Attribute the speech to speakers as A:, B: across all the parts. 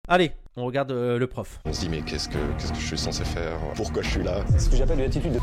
A: Allez, on regarde le prof.
B: On se dit mais qu'est-ce que je suis censé faire? Pourquoi je suis là?
C: C'est ce que j'appelle une attitude de...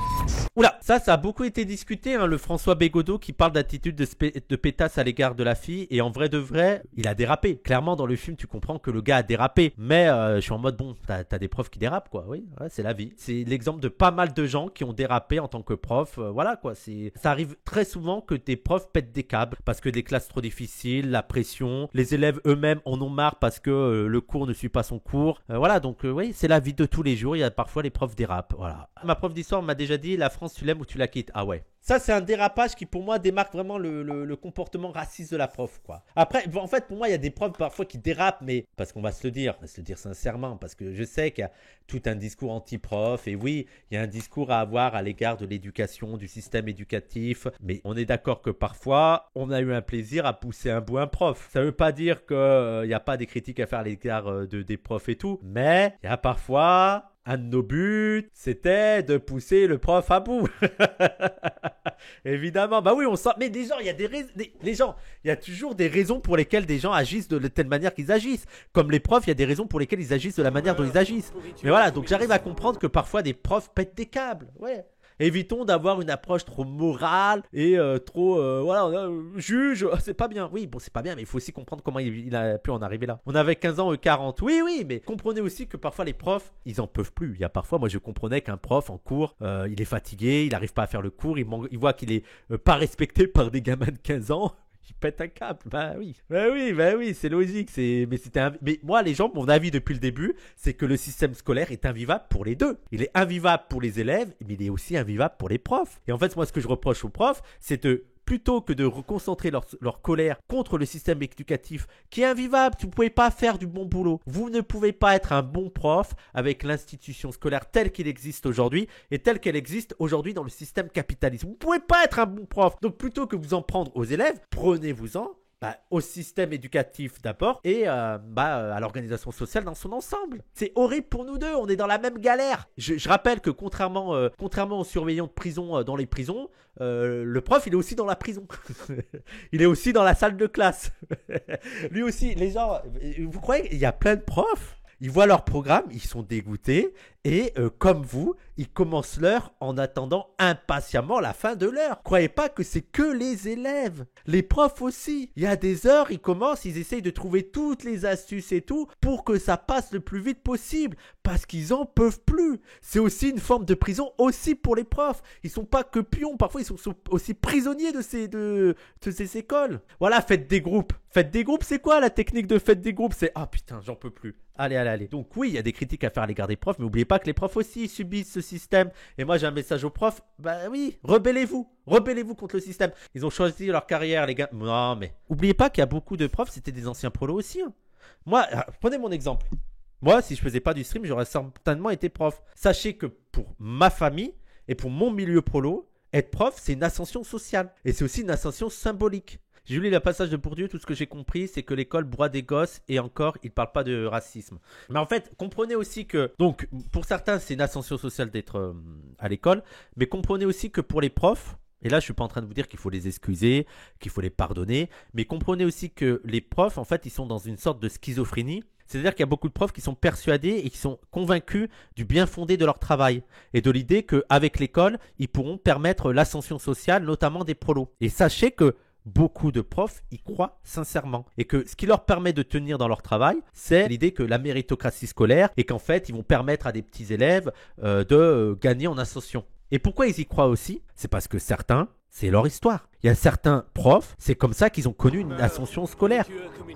A: Oula, ça a beaucoup été discuté, hein, le François Bégodeau qui parle d'attitude de pétasse à l'égard de la fille. Et en vrai de vrai, il a dérapé. Clairement, dans le film, tu comprends que le gars a dérapé. Mais je suis en mode, bon, t'as des profs qui dérapent, quoi. Oui, ouais, c'est la vie. C'est l'exemple de pas mal de gens qui ont dérapé en tant que prof. Voilà, quoi. Ça arrive très souvent que tes profs pètent des câbles parce que des classes trop difficiles, la pression, les élèves eux-mêmes en ont marre parce que le cours ne suit pas son cours. Voilà, donc oui, c'est la vie de tous les jours. Il y a parfois les profs dérapent. Voilà. Ma prof d'histoire m'a déjà dit, la France, tu l'aimes ou tu la quittes. Ah ouais. Ça, c'est un dérapage qui, pour moi, démarque vraiment le comportement raciste de la prof, quoi. Après, en fait, pour moi, il y a des profs parfois qui dérapent, mais parce qu'on va se le dire sincèrement, parce que je sais qu'il y a tout un discours anti-prof, et oui, il y a un discours à avoir à l'égard de l'éducation, du système éducatif, mais on est d'accord que parfois, on a eu un plaisir à pousser un bout un prof. Ça veut pas dire qu'il n'y a pas des critiques à faire à l'égard des profs et tout, mais il y a parfois... Un de nos buts, c'était de pousser le prof à bout. Évidemment, bah oui, on sent. Mais les gens, il y a les gens, il y a toujours des raisons pour lesquelles des gens agissent de telle manière qu'ils agissent. Comme les profs, il y a des raisons pour lesquelles ils agissent de la manière dont ils agissent. Mais voilà, donc j'arrive à comprendre que parfois des profs pètent des câbles. Ouais. Évitons d'avoir une approche trop morale et trop juge, c'est pas bien. Oui, bon, c'est pas bien, mais il faut aussi comprendre comment il a pu en arriver là. On avait 15 ans, 40. Oui, mais comprenez aussi que parfois les profs, ils en peuvent plus. Il y a parfois, moi je comprenais qu'un prof en cours, il est fatigué, il n'arrive pas à faire le cours, il voit qu'il est pas respecté par des gamins de 15 ans. Il pète un câble, bah oui, c'est logique. Mais moi, les gens, mon avis depuis le début, c'est que le système scolaire est invivable pour les deux. Il est invivable pour les élèves, mais il est aussi invivable pour les profs. Et en fait, moi, ce que je reproche aux profs, c'est plutôt que de reconcentrer leur colère contre le système éducatif qui est invivable, vous ne pouvez pas faire du bon boulot. Vous ne pouvez pas être un bon prof avec l'institution scolaire telle qu'il existe aujourd'hui et telle qu'elle existe aujourd'hui dans le système capitaliste. Vous ne pouvez pas être un bon prof. Donc plutôt que vous en prendre aux élèves, prenez-vous-en au système éducatif d'abord et à l'organisation sociale dans son ensemble. C'est horrible pour nous deux, on est dans la même galère. Je rappelle que contrairement aux surveillants de prison dans les prisons, le prof il est aussi dans la prison. Il est aussi dans la salle de classe. Lui aussi, les gens, vous croyez qu'il y a plein de profs? Ils voient leur programme, ils sont dégoûtés et comme vous, ils commencent l'heure en attendant impatiemment la fin de l'heure. Croyez pas que c'est que les élèves, les profs aussi. Il y a des heures, ils commencent, ils essayent de trouver toutes les astuces et tout pour que ça passe le plus vite possible parce qu'ils en peuvent plus. C'est aussi une forme de prison aussi pour les profs. Ils sont pas que pions, parfois ils sont aussi prisonniers de ces écoles. Voilà, faites des groupes. Faites des groupes, c'est quoi la technique de faites des groupes? C'est putain, j'en peux plus. Allez. Donc oui, il y a des critiques à faire à l'égard des profs, mais n'oubliez pas que les profs aussi subissent ce système. Et moi, j'ai un message aux profs. Bah oui, rebellez-vous contre le système. Ils ont choisi leur carrière, les gars. Non, mais n'oubliez pas qu'il y a beaucoup de profs, c'était des anciens prolos aussi. Hein. Moi, prenez mon exemple. Moi, si je faisais pas du stream, j'aurais certainement été prof. Sachez que pour ma famille et pour mon milieu prolo, être prof, c'est une ascension sociale. Et c'est aussi une ascension symbolique. J'ai lu le passage de Bourdieu, tout ce que j'ai compris, c'est que l'école broie des gosses et encore, il ne parle pas de racisme. Mais en fait, comprenez aussi que, donc, pour certains, c'est une ascension sociale d'être à l'école, mais comprenez aussi que pour les profs, et là, je ne suis pas en train de vous dire qu'il faut les excuser, qu'il faut les pardonner, mais comprenez aussi que les profs, en fait, ils sont dans une sorte de schizophrénie. C'est-à-dire qu'il y a beaucoup de profs qui sont persuadés et qui sont convaincus du bien fondé de leur travail et de l'idée qu'avec l'école, ils pourront permettre l'ascension sociale, notamment des prolos. Et sachez que beaucoup de profs y croient sincèrement et que ce qui leur permet de tenir dans leur travail, c'est l'idée que la méritocratie scolaire et qu'en fait, ils vont permettre à des petits élèves de gagner en ascension. Et pourquoi ils y croient aussi? C'est parce que certains, c'est leur histoire. Il y a certains profs, c'est comme ça qu'ils ont connu une ascension scolaire,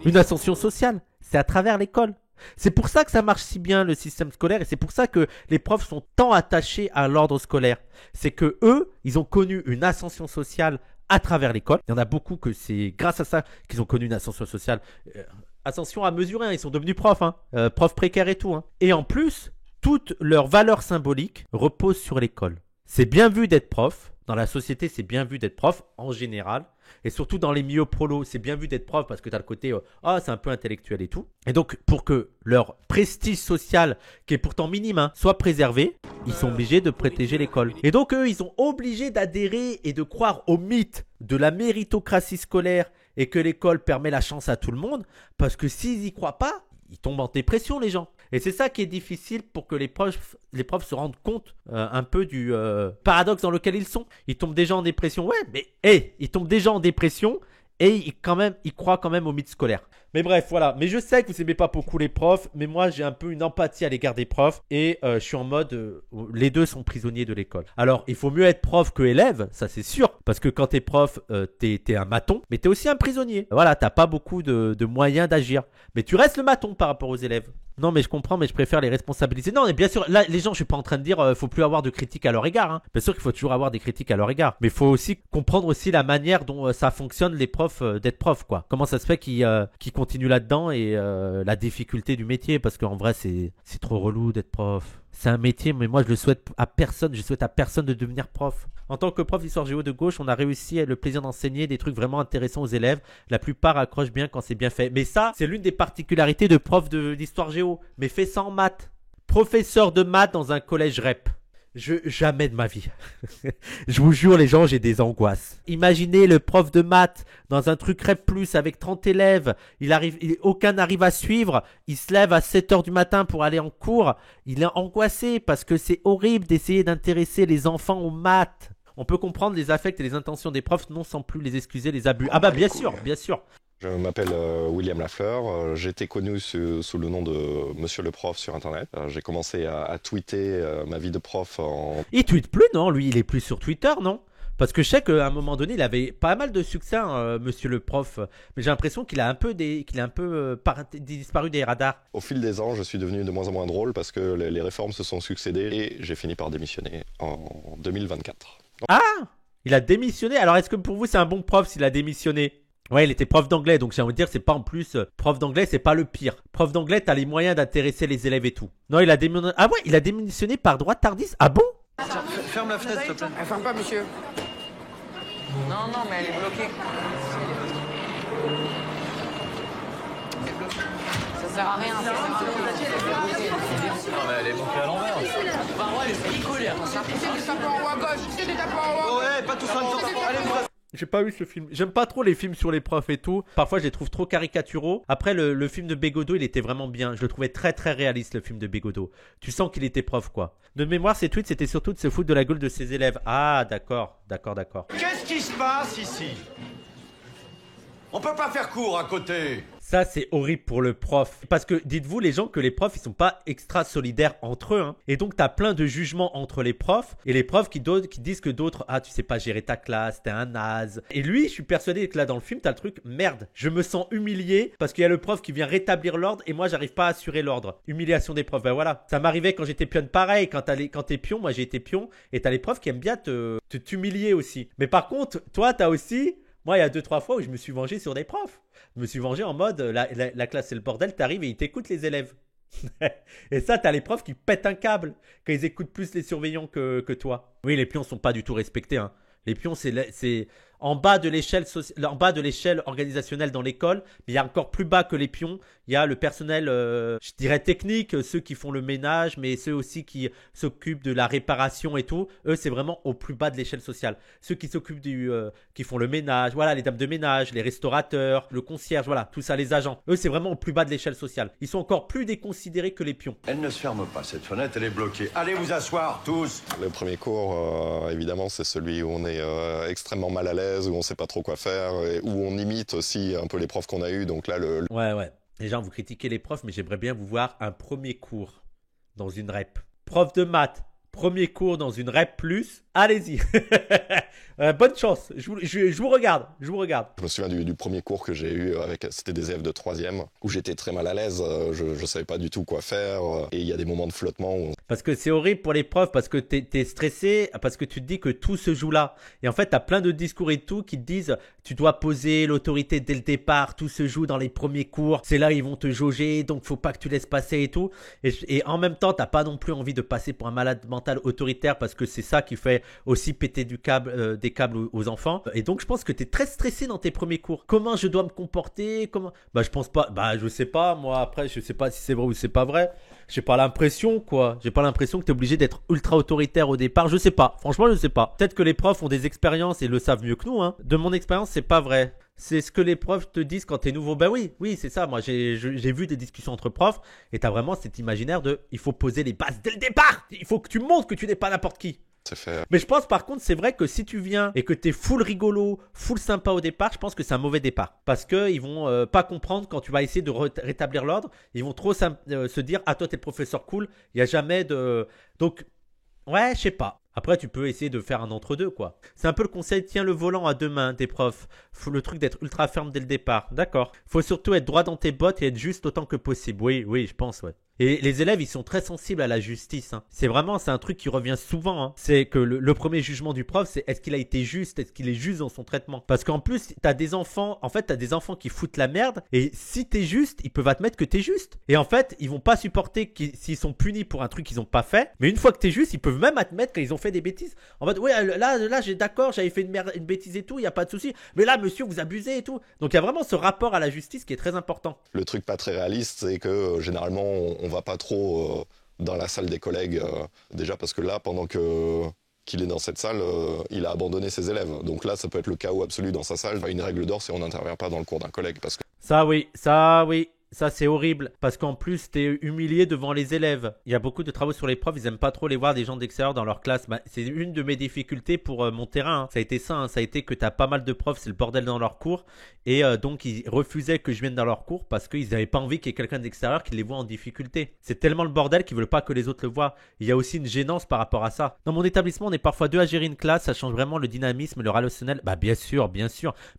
A: une ascension sociale. C'est à travers l'école. C'est pour ça que ça marche si bien le système scolaire et c'est pour ça que les profs sont tant attachés à l'ordre scolaire. C'est que eux, ils ont connu une ascension sociale à travers l'école. Il y en a beaucoup que c'est grâce à ça qu'ils ont connu une ascension sociale. Ascension à mesurer, hein, ils sont devenus profs, profs précaires et tout. Hein. Et en plus, toute leur valeur symbolique repose sur l'école. C'est bien vu d'être prof. Dans la société, c'est bien vu d'être prof en général. Et surtout dans les milieux prolos, c'est bien vu d'être prof parce que tu as le côté c'est un peu intellectuel et tout. Et donc, pour que leur prestige social, qui est pourtant minime, soit préservé, ils sont obligés de protéger l'école. Et donc, eux, ils sont obligés d'adhérer et de croire au mythe de la méritocratie scolaire et que l'école permet la chance à tout le monde. Parce que s'ils n'y croient pas, ils tombent en dépression, les gens. Et c'est ça qui est difficile pour que les profs se rendent compte un peu du paradoxe dans lequel ils sont. Ils tombent déjà en dépression. Ouais, mais ils tombent déjà en dépression et ils croient quand même au mythe scolaire. Mais bref, voilà. Mais je sais que vous n'aimez pas beaucoup les profs, mais moi j'ai un peu une empathie à l'égard des profs et je suis en mode les deux sont prisonniers de l'école. Alors il faut mieux être prof que élève, ça c'est sûr, parce que quand t'es prof, t'es un maton, mais t'es aussi un prisonnier. Voilà, t'as pas beaucoup de moyens d'agir, mais tu restes le maton par rapport aux élèves. Non mais je comprends, mais je préfère les responsabiliser. Non mais bien sûr, là les gens, je suis pas en train de dire faut plus avoir de critiques à leur égard, hein. Bien sûr qu'il faut toujours avoir des critiques à leur égard, mais il faut aussi comprendre aussi la manière dont ça fonctionne les profs d'être profs, quoi. Comment ça se fait qu'ils continuent là-dedans et la difficulté du métier, parce qu'en vrai c'est trop relou d'être prof. C'est un métier, mais moi je le souhaite à personne. Je souhaite à personne de devenir prof. En tant que prof d'histoire géo de gauche, on a réussi le plaisir d'enseigner des trucs vraiment intéressants aux élèves. La plupart accrochent bien quand c'est bien fait. Mais ça, c'est l'une des particularités de prof d'histoire géo. Mais fais ça en maths. Professeur de maths dans un collège REP. Jamais de ma vie. Je vous jure, les gens, j'ai des angoisses. Imaginez le prof de maths dans un truc REP+, avec 30 élèves. Aucun n'arrive à suivre. Il se lève à 7h du matin pour aller en cours. Il est angoissé parce que c'est horrible d'essayer d'intéresser les enfants aux maths. On peut comprendre les affects et les intentions des profs, non sans plus les excuser, les abus. Ah bah bien sûr, bien sûr.
B: Je m'appelle William Lafleur, j'ai été connu sous le nom de Monsieur le Prof sur Internet. J'ai commencé à tweeter ma vie de prof en...
A: Il tweete plus, non? Lui, il est plus sur Twitter, non? Parce que je sais qu'à un moment donné, il avait pas mal de succès, hein, Monsieur le Prof. Mais j'ai l'impression qu'il a un peu, disparu des radars.
B: Au fil des ans, je suis devenu de moins en moins drôle parce que les réformes se sont succédées et j'ai fini par démissionner en 2024.
A: Ah! Il a démissionné? Alors est-ce que pour vous c'est un bon prof s'il a démissionné? Ouais, il était prof d'anglais, donc j'ai envie de dire, c'est pas en plus. Prof d'anglais, c'est pas le pire. Prof d'anglais, t'as les moyens d'intéresser les élèves et tout. Non, il a démissionné. Ah ouais, il a démissionné par droit tardiste. Ah bon?
C: Ferme la fenêtre, s'il te plaît.
D: Elle ferme pas, monsieur.
C: Non, non, mais elle est bloquée.
D: Ça sert à rien.
C: Non, mais elle est bloquée à l'envers. Bah ouais, elle est collée.
D: C'est des tapons en haut à gauche. C'est des tapons en haut.
C: Ouais, pas tout ça en même temps. Allez, bref.
A: J'ai pas vu ce film. J'aime pas trop les films sur les profs et tout. Parfois, je les trouve trop caricaturaux. Après, le film de Bégodeau, il était vraiment bien. Je le trouvais très très réaliste, le film de Bégodeau. Tu sens qu'il était prof, quoi. De mémoire, ses tweets, c'était surtout de se foutre de la gueule de ses élèves. Ah, d'accord.
E: Qu'est-ce qui se passe ici? On peut pas faire court à côté.
A: Ça, c'est horrible pour le prof. Parce que, dites-vous, les gens, que les profs, ils sont pas extra solidaires entre eux. Hein. Et donc, t'as plein de jugements entre les profs. Et les profs qui disent que d'autres, ah, tu sais pas gérer ta classe, t'es un naze. Et lui, je suis persuadé que là, dans le film, t'as le truc, merde, je me sens humilié parce qu'il y a le prof qui vient rétablir l'ordre et moi, j'arrive pas à assurer l'ordre. Humiliation des profs. Ben voilà. Ça m'arrivait quand j'étais pionne pareil. Quand t'es pion, moi, j'ai été pion. Et t'as les profs qui aiment bien t'humilier aussi. Mais par contre, toi, t'as aussi... Moi, il y a 2-3 fois où je me suis vengé sur des profs. Je me suis vengé en mode, la classe c'est le bordel, t'arrives et ils t'écoutent les élèves. Et ça, t'as les profs qui pètent un câble quand ils écoutent plus les surveillants que toi. Oui, les pions sont pas du tout respectés. Hein. Les pions, c'est en bas de l'échelle organisationnelle dans l'école, mais il y a encore plus bas que les pions. Il y a le personnel, je dirais technique, ceux qui font le ménage, mais ceux aussi qui s'occupent de la réparation et tout. Eux, c'est vraiment au plus bas de l'échelle sociale. Ceux qui s'occupent qui font le ménage, voilà, les dames de ménage, les restaurateurs, le concierge, voilà, tout ça, les agents. Eux, c'est vraiment au plus bas de l'échelle sociale. Ils sont encore plus déconsidérés que les pions.
E: Elle ne se ferme pas, cette fenêtre, elle est bloquée. Allez vous asseoir, tous.
B: Le premier cours, évidemment, c'est celui où on est extrêmement mal à l'aise, où on sait pas trop quoi faire, et où on imite aussi un peu les profs qu'on a eu. Donc là,
A: Ouais. Les gens, vous critiquez les profs, mais j'aimerais bien vous voir un premier cours dans une REP. Prof de maths, premier cours dans une REP+, allez-y. Bonne chance, je vous regarde.
B: Je me souviens du premier cours que j'ai eu, c'était des élèves de 3e, où j'étais très mal à l'aise, je savais pas du tout quoi faire, et il y a des moments de flottement où...
A: Parce que c'est horrible pour les profs, parce que t'es stressé, parce que tu te dis que tout se joue là. Et en fait, t'as plein de discours et tout qui te disent, tu dois poser l'autorité dès le départ, tout se joue dans les premiers cours, c'est là ils vont te jauger, donc faut pas que tu laisses passer et tout. Et en même temps, t'as pas non plus envie de passer pour un malade mental autoritaire, parce que c'est ça qui fait aussi péter des câbles aux enfants. Et donc, je pense que t'es très stressé dans tes premiers cours. Comment je dois me comporter? Je pense pas. Je sais pas. Moi, après, je sais pas si c'est vrai ou c'est pas vrai. J'ai pas l'impression, quoi. J'ai pas l'impression que t'es obligé d'être ultra autoritaire au départ. Je sais pas. Franchement, je sais pas. Peut-être que les profs ont des expériences et le savent mieux que nous, hein. De mon expérience, c'est pas vrai. C'est ce que les profs te disent quand t'es nouveau. Ben oui, c'est ça. Moi, j'ai vu des discussions entre profs et t'as vraiment cet imaginaire de il faut poser les bases dès le départ. Il faut que tu montres que tu n'es pas n'importe qui.
B: C'est fait.
A: Mais je pense par contre, c'est vrai que si tu viens et que t'es full rigolo, full sympa au départ, je pense que c'est un mauvais départ. Parce qu'ils vont pas comprendre quand tu vas essayer de rétablir l'ordre. Ils vont trop se dire ah, toi, t'es le professeur cool. Il n'y a jamais de. Donc, ouais, je sais pas. Après, tu peux essayer de faire un entre-deux, quoi. C'est un peu le conseil, tiens le volant à deux mains des profs. Faut le truc d'être ultra ferme dès le départ. D'accord. Faut surtout être droit dans tes bottes et être juste autant que possible. Oui, je pense, ouais. Et les élèves, ils sont très sensibles à la justice. Hein. C'est un truc qui revient souvent. Hein. C'est que le premier jugement du prof, c'est est-ce qu'il a été juste, est-ce qu'il est juste dans son traitement. Parce qu'en plus, t'as des enfants qui foutent la merde. Et si t'es juste, ils peuvent admettre que t'es juste. Et en fait, ils vont pas supporter s'ils sont punis pour un truc qu'ils ont pas fait. Mais une fois que t'es juste, ils peuvent même admettre qu'ils ont fait des bêtises. En fait, oui, là, j'ai d'accord, j'avais fait une bêtise et tout, il y a pas de souci. Mais là, monsieur, vous abusez et tout. Donc il y a vraiment ce rapport à la justice qui est très important.
B: Le truc pas très réaliste, c'est que généralement, on va pas trop dans la salle des collègues. Déjà parce que là, pendant qu'il est dans cette salle, il a abandonné ses élèves. Donc là, ça peut être le chaos absolu dans sa salle. Une règle d'or, c'est on n'intervient pas dans le cours d'un collègue. Parce que...
A: Ça oui. Ça, c'est horrible. Parce qu'en plus, t'es humilié devant les élèves. Il y a beaucoup de travaux sur les profs. Ils aiment pas trop les voir des gens d'extérieur dans leur classe. Bah, c'est une de mes difficultés pour mon terrain. Hein. Ça a été ça. Hein. Ça a été que t'as pas mal de profs. C'est le bordel dans leur cours. Et donc, ils refusaient que je vienne dans leur cours parce qu'ils n'avaient pas envie qu'il y ait quelqu'un d'extérieur qui les voit en difficulté. C'est tellement le bordel qu'ils veulent pas que les autres le voient. Il y a aussi une gênance par rapport à ça. Dans mon établissement, on est parfois deux à gérer une classe. Ça change vraiment le dynamisme, le relationnel. Bah, bien sûr.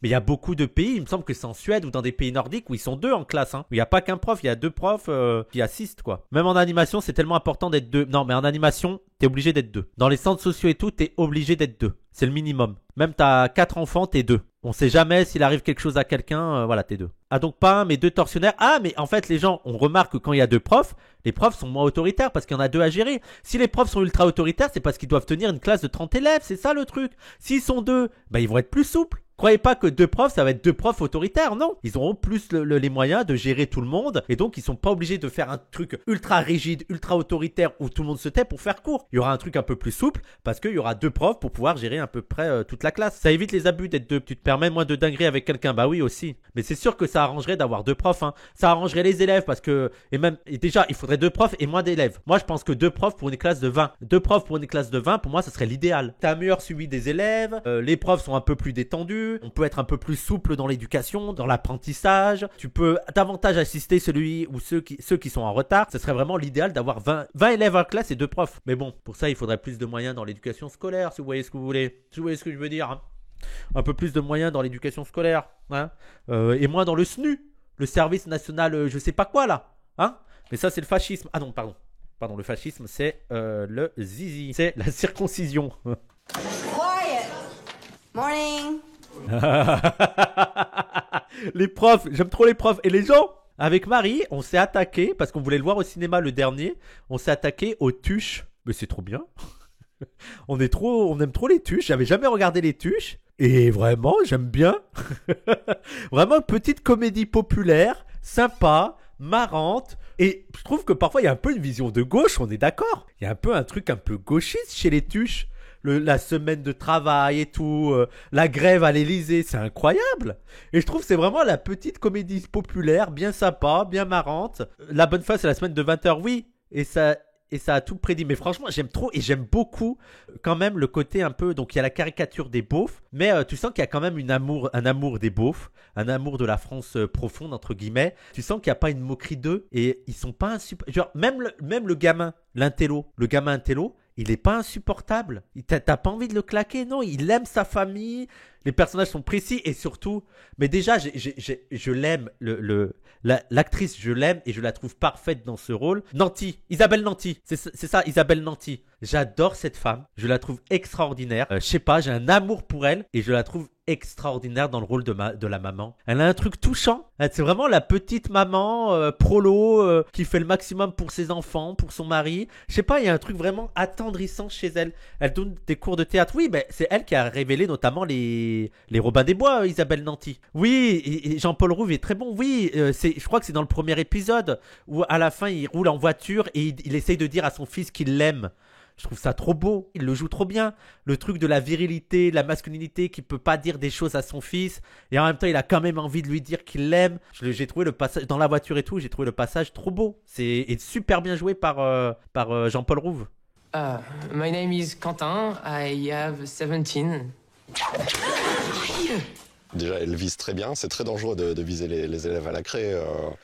A: Mais il y a beaucoup de pays. Il me semble que c'est en Suède ou dans des pays nordiques où ils sont deux en classe. Hein. Où il n'y a pas qu'un prof. Il y a deux profs qui assistent, quoi. Même en animation, c'est tellement important d'être deux. Non, mais en animation, t'es obligé d'être deux. Dans les centres sociaux et tout, t'es obligé d'être deux. C'est le minimum. Même t'as 4 enfants, t'es deux. On sait jamais s'il arrive quelque chose à quelqu'un, voilà, t'es deux. Ah, donc pas un, mais deux tortionnaires. Ah, mais en fait, les gens, on remarque que quand il y a deux profs, les profs sont moins autoritaires parce qu'il y en a deux à gérer. Si les profs sont ultra autoritaires, c'est parce qu'ils doivent tenir une classe de 30 élèves. C'est ça le truc. S'ils sont deux, bah, ils vont être plus souples. Croyez pas que deux profs, ça va être deux profs autoritaires, non. Ils auront plus les moyens de gérer tout le monde et donc ils sont pas obligés de faire un truc ultra rigide, ultra autoritaire où tout le monde se tait pour faire court. Il y aura un truc un peu plus souple parce qu'il y aura deux profs pour pouvoir gérer à peu près toute la classe. Ça évite les abus d'être deux. Tu te permets moins de dingueries avec quelqu'un, bah oui aussi. Mais c'est sûr que ça arrangerait d'avoir deux profs, hein. Ça arrangerait les élèves parce que, et déjà, il faudrait deux profs et moins d'élèves. Moi, je pense que deux profs pour une classe de 20. Deux profs pour une classe de 20, pour moi, ça serait l'idéal. T'as un meilleur suivi des élèves, les profs sont un peu plus détendus. On peut être un peu plus souple dans l'éducation, dans l'apprentissage. Tu peux davantage assister celui ou ceux qui sont en retard. Ce serait vraiment l'idéal d'avoir 20 élèves en classe et deux profs. Mais bon, pour ça, il faudrait plus de moyens dans l'éducation scolaire, si vous voyez ce que vous voulez. Si vous voyez ce que je veux dire. Hein. Un peu plus de moyens dans l'éducation scolaire. Hein. Et moins dans le SNU. Le service national, je sais pas quoi là. Hein. Mais ça, c'est le fascisme. Ah non, pardon. Pardon, le fascisme, c'est le zizi. C'est la circoncision.
F: Quiet. Morning.
A: Les profs, j'aime trop les profs. Et les gens, avec Marie, on s'est attaqué, parce qu'on voulait le voir au cinéma le dernier, on s'est attaqué aux tuches. Mais c'est trop bien. On aime trop les tuches. J'avais jamais regardé les tuches. Et vraiment, j'aime bien. Vraiment, petite comédie populaire, sympa, marrante. Et je trouve que parfois, il y a un peu une vision de gauche, on est d'accord. Il y a un peu un truc un peu gauchiste chez les tuches. La semaine de travail et tout, la grève à l'Élysée, c'est incroyable. Et je trouve que c'est vraiment la petite comédie populaire, bien sympa, bien marrante. La bonne fois, c'est la semaine de 20h, oui. Et ça a tout prédit. Mais franchement, j'aime trop et j'aime beaucoup quand même le côté un peu... Donc, il y a la caricature des beaufs, mais tu sens qu'il y a quand même un amour des beaufs, un amour de la France profonde, entre guillemets. Tu sens qu'il n'y a pas une moquerie d'eux et ils sont pas insupportables. Genre, même le gamin, le gamin intello, il est pas insupportable. T'as pas envie de le claquer, non. Il aime sa famille. Les personnages sont précis et surtout... Mais déjà, je l'aime. L'actrice, je l'aime et je la trouve parfaite dans ce rôle. Nanty, Isabelle Nanty. C'est ça, Isabelle Nanty. J'adore cette femme. Je la trouve extraordinaire. Je sais pas, j'ai un amour pour elle et je la trouve extraordinaire dans le rôle de la maman. Elle a un truc touchant. C'est vraiment la petite maman prolo qui fait le maximum pour ses enfants, pour son mari. Je sais pas, il y a un truc vraiment attendrissant chez elle. Elle donne des cours de théâtre. Oui, mais c'est elle qui a révélé notamment les Robins des Bois, Isabelle Nanty. Oui, et Jean-Paul Rouve est très bon. Oui, je crois que c'est dans le premier épisode où à la fin il roule en voiture et il essaye de dire à son fils qu'il l'aime. Je trouve ça trop beau. Il le joue trop bien. Le truc de la virilité, de la masculinité, qui peut pas dire des choses à son fils. Et en même temps, il a quand même envie de lui dire qu'il l'aime. J'ai trouvé le passage, dans la voiture et tout, j'ai trouvé le passage trop beau. Et super bien joué par Jean-Paul Rouve.
G: My name is Quentin. I have 17.
B: Déjà, elle vise très bien. C'est très dangereux de viser les élèves à la craie.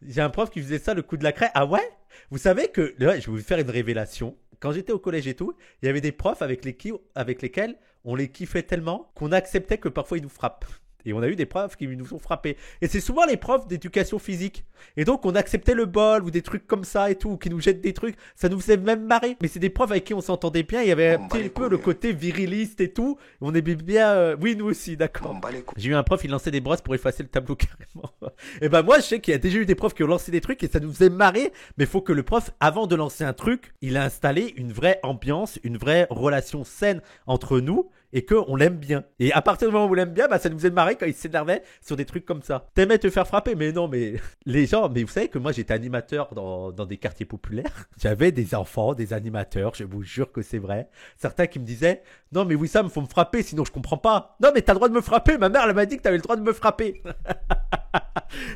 A: J'ai un prof qui faisait ça, le coup de la craie. Ah ouais? Vous savez que, là, je vais vous faire une révélation. Quand j'étais au collège et tout, il y avait des profs avec lesquels on les kiffait tellement qu'on acceptait que parfois ils nous frappent. Et on a eu des profs qui nous ont frappés. Et c'est souvent les profs d'éducation physique. Et donc on acceptait le bol ou des trucs comme ça et tout, ou qui nous jettent des trucs. Ça nous faisait même marrer. Mais c'est des profs avec qui on s'entendait bien. Il y avait un petit peu le côté viriliste et tout. On aimait bien... Oui, nous aussi, d'accord. J'ai eu un prof, il lançait des brosses pour effacer le tableau carrément. Et ben moi, je sais qu'il y a déjà eu des profs qui ont lancé des trucs et ça nous faisait marrer. Mais il faut que le prof, avant de lancer un truc, il a installé une vraie ambiance, une vraie relation saine entre nous. Et qu'on l'aime bien. Et à partir du moment où on l'aime bien, bah ça nous faisait marrer quand il s'énervait sur des trucs comme ça. T'aimais te faire frapper, mais non, mais les gens, mais vous savez que moi j'étais animateur dans des quartiers populaires. J'avais des enfants, des animateurs, je vous jure que c'est vrai. Certains qui me disaient, non mais Wissam, faut me frapper, sinon je comprends pas. Non mais t'as le droit de me frapper, ma mère elle m'a dit que t'avais le droit de me frapper.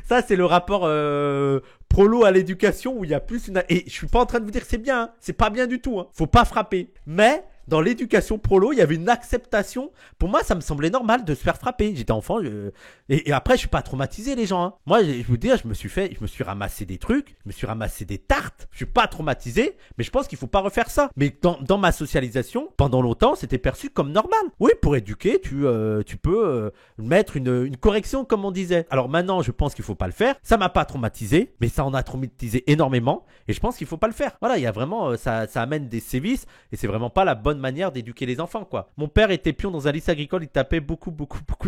A: Ça c'est le rapport prolo à l'éducation où il y a plus une... Et je suis pas en train de vous dire que c'est bien, hein. C'est pas bien du tout, hein. Faut pas frapper. Mais... dans l'éducation prolo, il y avait une acceptation. Pour moi, ça me semblait normal de se faire frapper. J'étais enfant. Et après, je suis pas traumatisé, les gens. Hein. Moi, je vous dire, je me suis ramassé des trucs. Je me suis ramassé des tartes. Je suis pas traumatisé. Mais je pense qu'il faut pas refaire ça. Mais dans ma socialisation, pendant longtemps, c'était perçu comme normal. Oui, pour éduquer, tu peux mettre une correction, comme on disait. Alors maintenant, je pense qu'il faut pas le faire. Ça m'a pas traumatisé. Mais ça en a traumatisé énormément. Et je pense qu'il faut pas le faire. Voilà, il y a vraiment, ça amène des sévices. Et c'est vraiment pas la bonne manière d'éduquer les enfants, quoi. Mon père était pion dans un lycée agricole, il tapait beaucoup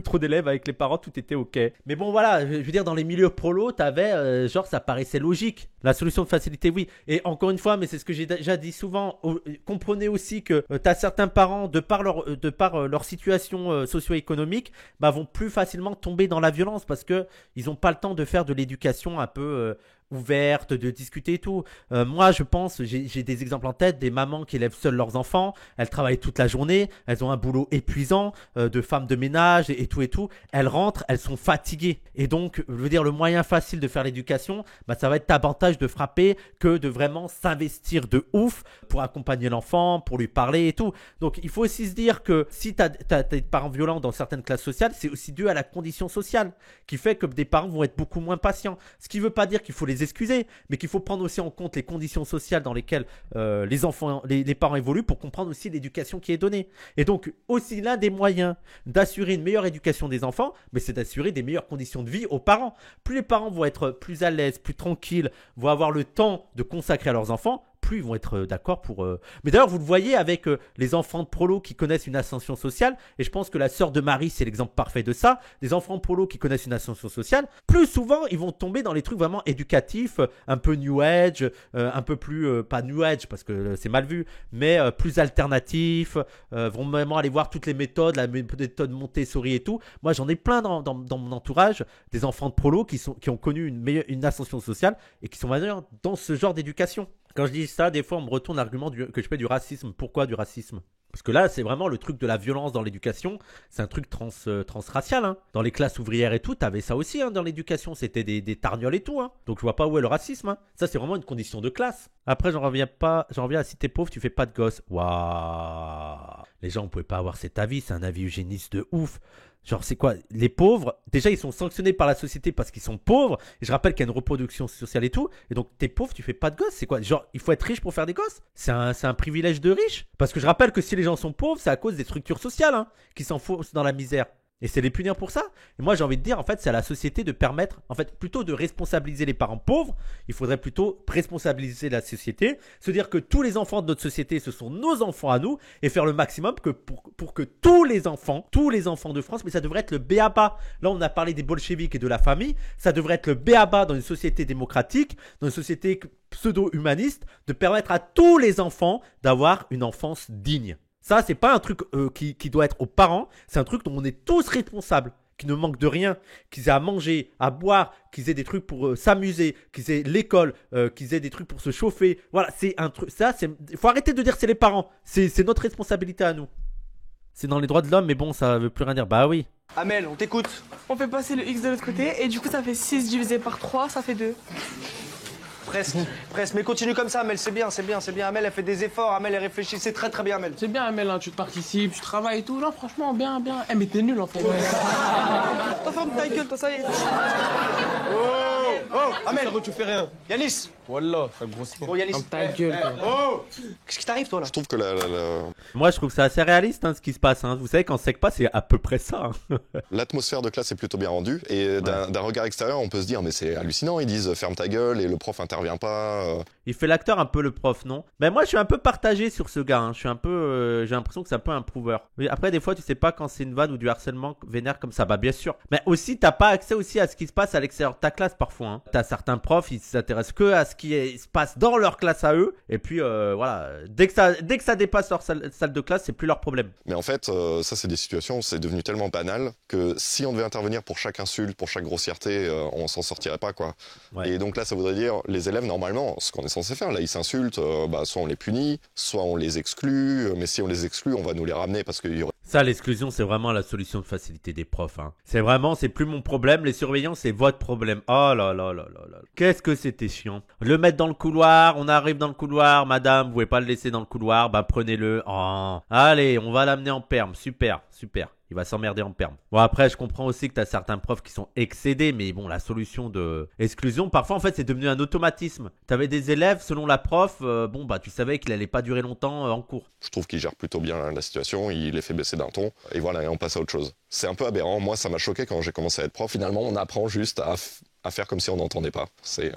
A: trop d'élèves avec les parents, tout était ok. Mais bon, voilà, je veux dire, dans les milieux prolo, t'avais, genre, ça paraissait logique. La solution de facilité, oui. Et encore une fois, mais c'est ce que j'ai déjà dit souvent, comprenez aussi que t'as certains parents, de par leur situation socio-économique, bah, vont plus facilement tomber dans la violence parce que ils ont pas le temps de faire de l'éducation un peu ouverte, de discuter et tout. Moi, je pense, j'ai des exemples en tête, des mamans qui élèvent seules leurs enfants, elles travaillent toute la journée, elles ont un boulot épuisant, de femmes de ménage et tout. Elles rentrent, elles sont fatiguées. Et donc, je veux dire, le moyen facile de faire l'éducation, bah, ça va être davantage de frapper que de vraiment s'investir de ouf pour accompagner l'enfant, pour lui parler et tout. Donc, il faut aussi se dire que si t'as des parents violents dans certaines classes sociales, c'est aussi dû à la condition sociale qui fait que des parents vont être beaucoup moins patients. Ce qui ne veut pas dire qu'il faut les excuser, mais qu'il faut prendre aussi en compte les conditions sociales dans lesquelles les enfants, les parents évoluent pour comprendre aussi l'éducation qui est donnée. Et donc, aussi l'un des moyens d'assurer une meilleure éducation des enfants, mais c'est d'assurer des meilleures conditions de vie aux parents. Plus les parents vont être plus à l'aise, plus tranquilles, vont avoir le temps de consacrer à leurs enfants, plus ils vont être d'accord pour... Mais d'ailleurs, vous le voyez avec les enfants de prolo qui connaissent une ascension sociale, et je pense que la sœur de Marie, c'est l'exemple parfait de ça. Des enfants de prolo qui connaissent une ascension sociale, plus souvent, ils vont tomber dans les trucs vraiment éducatifs, un peu New Age, un peu plus... pas New Age, parce que c'est mal vu, mais plus alternatifs, vont vraiment aller voir toutes les méthodes, la méthode Montessori et tout. Moi, j'en ai plein dans mon entourage, des enfants de prolo qui ont connu une ascension sociale, et qui sont maintenant dans ce genre d'éducation. Quand je dis ça, des fois, on me retourne l'argument que je fais du racisme. Pourquoi du racisme? Parce que là, c'est vraiment le truc de la violence dans l'éducation. C'est un truc transracial. Hein. Dans les classes ouvrières et tout, t'avais ça aussi dans l'éducation. C'était des targnols et tout. Hein. Donc, je vois pas où est le racisme. Hein. Ça, c'est vraiment une condition de classe. Après, j'en reviens à si t'es pauvre, tu fais pas de gosse. Waouh! Les gens ne pouvaient pas avoir cet avis. C'est un avis eugéniste de ouf. Genre, c'est quoi? Les pauvres, déjà, ils sont sanctionnés par la société parce qu'ils sont pauvres. Et je rappelle qu'il y a une reproduction sociale et tout. Et donc, t'es pauvre, tu fais pas de gosses. C'est quoi? Genre, il faut être riche pour faire des gosses? C'est un privilège de riche? Parce que je rappelle que si les gens sont pauvres, c'est à cause des structures sociales hein, qui s'enfoncent dans la misère. Et c'est les punir pour ça. Et moi, j'ai envie de dire, en fait, c'est à la société de permettre, en fait, plutôt de responsabiliser les parents pauvres, il faudrait plutôt responsabiliser la société, se dire que tous les enfants de notre société, ce sont nos enfants à nous, et faire le maximum pour que tous les enfants de France, mais ça devrait être le b.a.-ba. Là, on a parlé des bolcheviks et de la famille, ça devrait être le b.a.-ba dans une société démocratique, dans une société pseudo-humaniste, de permettre à tous les enfants d'avoir une enfance digne. Ça, c'est pas un truc qui doit être aux parents, c'est un truc dont on est tous responsables. qu'ils ne manquent de rien, qu'ils aient à manger, à boire, qu'ils aient des trucs pour s'amuser, qu'ils aient l'école, qu'ils aient des trucs pour se chauffer. Voilà, c'est un truc. Ça, faut arrêter de dire c'est les parents. C'est notre responsabilité à nous. C'est dans les droits de l'homme, mais bon, ça veut plus rien dire. Bah oui.
H: Amel, on t'écoute.
I: On fait passer le x de l'autre côté et du coup ça fait 6 divisé par 3, ça fait 2.
H: Presque, mais continue comme ça, Amel, c'est bien. Amel, elle fait des efforts, Amel, elle réfléchit, c'est très très bien, Amel.
G: C'est bien, Amel, hein, tu te participes, tu travailles et tout. Non, franchement, bien. Eh, mais t'es nul en fait.
H: Toi, ferme ta gueule, toi, ça y est. Oh, Amel, tu fais rien. Yanis.
G: Wallah, ça grossit.
H: Oh, Yanis.
G: Ferme ta gueule.
H: Oh, qu'est-ce qui t'arrive, toi, là?
B: Je trouve que
A: Moi, je trouve que c'est assez réaliste ce qui se passe. Vous savez, quand c'est pas, c'est à peu près ça.
B: l'atmosphère de classe est plutôt bien rendue. Et d'un regard extérieur, on peut se dire, mais c'est hallucinant. Ils disent ferme ta gueule et le prof intervient pas.
A: Il fait l'acteur un peu le prof, non? Mais moi, je suis un peu partagé sur ce gars. Je suis un peu, j'ai l'impression que c'est un peu un prouveur. Mais après, des fois, tu sais pas quand c'est une vanne ou du harcèlement vénère comme ça. Bah, bien sûr. Mais aussi, t'as pas accès aussi à ce qui se passe à l'extérieur de ta classe parfois. T'as certains profs, ils s'intéressent que à ce qui se passe dans leur classe à eux. Et puis, voilà. Dès que ça dépasse leur salle de classe, c'est plus leur problème.
B: Mais en fait, ça, c'est des situations, c'est devenu tellement banal que si on devait intervenir pour chaque insulte, pour chaque grossièreté, on s'en sortirait pas, quoi. Ouais. Et donc là, ça voudrait dire, les élèves, normalement, ce qu'on est censé faire, là, ils s'insultent, soit on les punit, soit on les exclut. Mais si on les exclut, on va nous les ramener parce qu'il y aurait...
A: Ça, l'exclusion, c'est vraiment la solution de facilité des profs. C'est plus mon problème. Les surveillants, c'est votre problème. Oh là là là là là. Qu'est-ce que c'était chiant. Le mettre dans le couloir. On arrive dans le couloir. Madame, vous pouvez pas le laisser dans le couloir. Bah, prenez-le. Oh. Allez, on va l'amener en perme. Super. Il va s'emmerder en perme. Bon, après, je comprends aussi que tu as certains profs qui sont excédés, mais bon, la solution de exclusion, parfois, en fait, c'est devenu un automatisme. Tu avais des élèves, selon la prof, tu savais qu'il allait pas durer longtemps en cours.
B: Je trouve qu'il gère plutôt bien la situation, il les fait baisser d'un ton, et voilà, et on passe à autre chose. C'est un peu aberrant. Moi, ça m'a choqué quand j'ai commencé à être prof. Finalement, on apprend juste à faire comme si on n'entendait pas. C'est...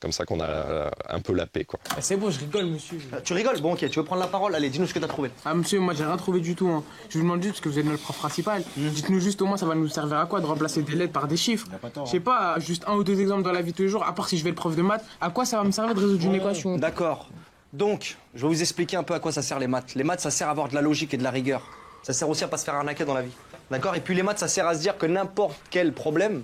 B: comme ça qu'on a un peu la paix, quoi.
G: C'est bon, je rigole, monsieur.
H: Tu rigoles? Bon, ok, tu veux prendre la parole? Allez, dis-nous ce que t'as trouvé.
G: Ah, monsieur, moi, j'ai rien trouvé du tout. Je vous demande juste, parce que vous êtes notre prof principal, dites-nous juste au moins, ça va nous servir à quoi de remplacer des lettres par des chiffres? Je sais pas, juste un ou deux exemples dans la vie de tous les jours, à part si je vais le prof de maths, à quoi ça va me servir de résoudre une équation?
H: D'accord. Donc, je vais vous expliquer un peu à quoi ça sert les maths. Les maths, ça sert à avoir de la logique et de la rigueur. Ça sert aussi à pas se faire arnaquer dans la vie. D'accord? Et puis les maths, ça sert à se dire que n'importe quel problème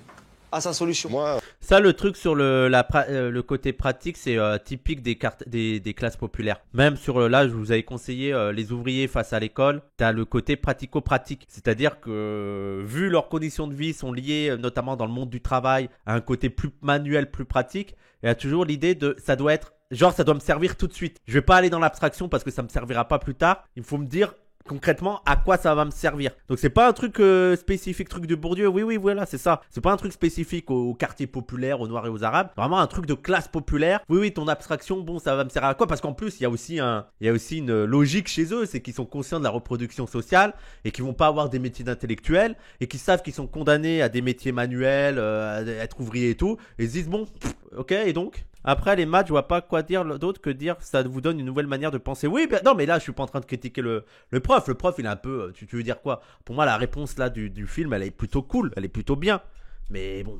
H: a sa solution.
B: Moi...
A: Ça, le truc sur le côté pratique, c'est typique des classes populaires. Même sur là, je vous avais conseillé les ouvriers face à l'école. Tu as le côté pratico-pratique. C'est-à-dire que vu leurs conditions de vie sont liées, notamment dans le monde du travail, à un côté plus manuel, plus pratique, il y a toujours l'idée de ça doit être, genre ça doit me servir tout de suite. Je vais pas aller dans l'abstraction parce que ça me servira pas plus tard. Il faut me dire concrètement à quoi ça va me servir. Donc c'est pas un truc spécifique, truc de Bourdieu. Oui, voilà, c'est ça. C'est pas un truc spécifique aux quartiers populaires, aux Noirs et aux Arabes. Vraiment un truc de classe populaire. Oui, ton abstraction, bon, ça va me servir à quoi? Parce qu'en plus, il y a aussi une logique chez eux, c'est qu'ils sont conscients de la reproduction sociale et qu'ils vont pas avoir des métiers d'intellectuels et qu'ils savent qu'ils sont condamnés à des métiers manuels, à être ouvriers et tout. Et ils se disent bon, ok, et donc après les maths, je vois pas quoi dire d'autre que dire ça vous donne une nouvelle manière de penser. Oui, non, mais là, je suis pas en train de critiquer le prof. Le prof, il est un peu. Tu veux dire quoi? Pour moi, la réponse là du film, elle est plutôt cool, elle est plutôt bien. Mais bon,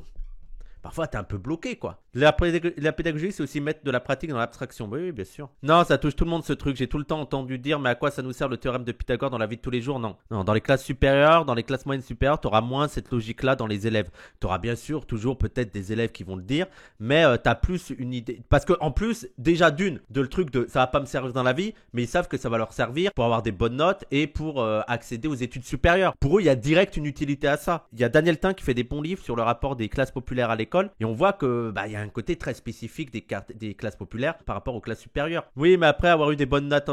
A: parfois, t'es un peu bloqué, quoi. La pédagogie, c'est aussi mettre de la pratique dans l'abstraction. Oui, bien sûr. Non, ça touche tout le monde, ce truc. J'ai tout le temps entendu dire, mais à quoi ça nous sert le théorème de Pythagore dans la vie de tous les jours? Non, dans les classes supérieures, dans les classes moyennes supérieures, t'auras moins cette logique-là dans les élèves. T'auras bien sûr toujours peut-être des élèves qui vont le dire, mais t'as plus une idée. Parce que en plus, déjà le truc de ça va pas me servir dans la vie, mais ils savent que ça va leur servir pour avoir des bonnes notes et pour accéder aux études supérieures. Pour eux, il y a direct une utilité à ça. Il y a Daniel Tin qui fait des bons livres sur le rapport des classes populaires à l'école, et on voit que il y a un côté très spécifique des classes populaires par rapport aux classes supérieures. Oui, mais après avoir eu des bonnes notes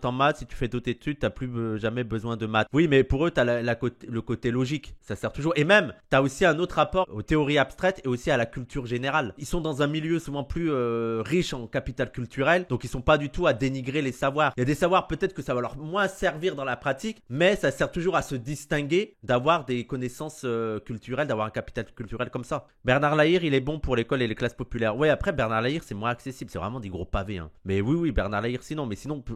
A: en maths, si tu fais d'autres études, t'as plus jamais besoin de maths. Oui, mais pour eux, t'as le côté logique. Ça sert toujours. Et même, t'as aussi un autre rapport aux théories abstraites et aussi à la culture générale. Ils sont dans un milieu souvent plus riche en capital culturel, donc ils sont pas du tout à dénigrer les savoirs. Il y a des savoirs peut-être que ça va leur moins servir dans la pratique, mais ça sert toujours à se distinguer, d'avoir des connaissances culturelles, d'avoir un capital culturel comme ça. Bernard Lahire, il est bon pour l'école et les classes populaires. Ouais, après Bernard Lahire, c'est moins accessible, c'est vraiment des gros pavés. Mais oui, Bernard Lahire, sinon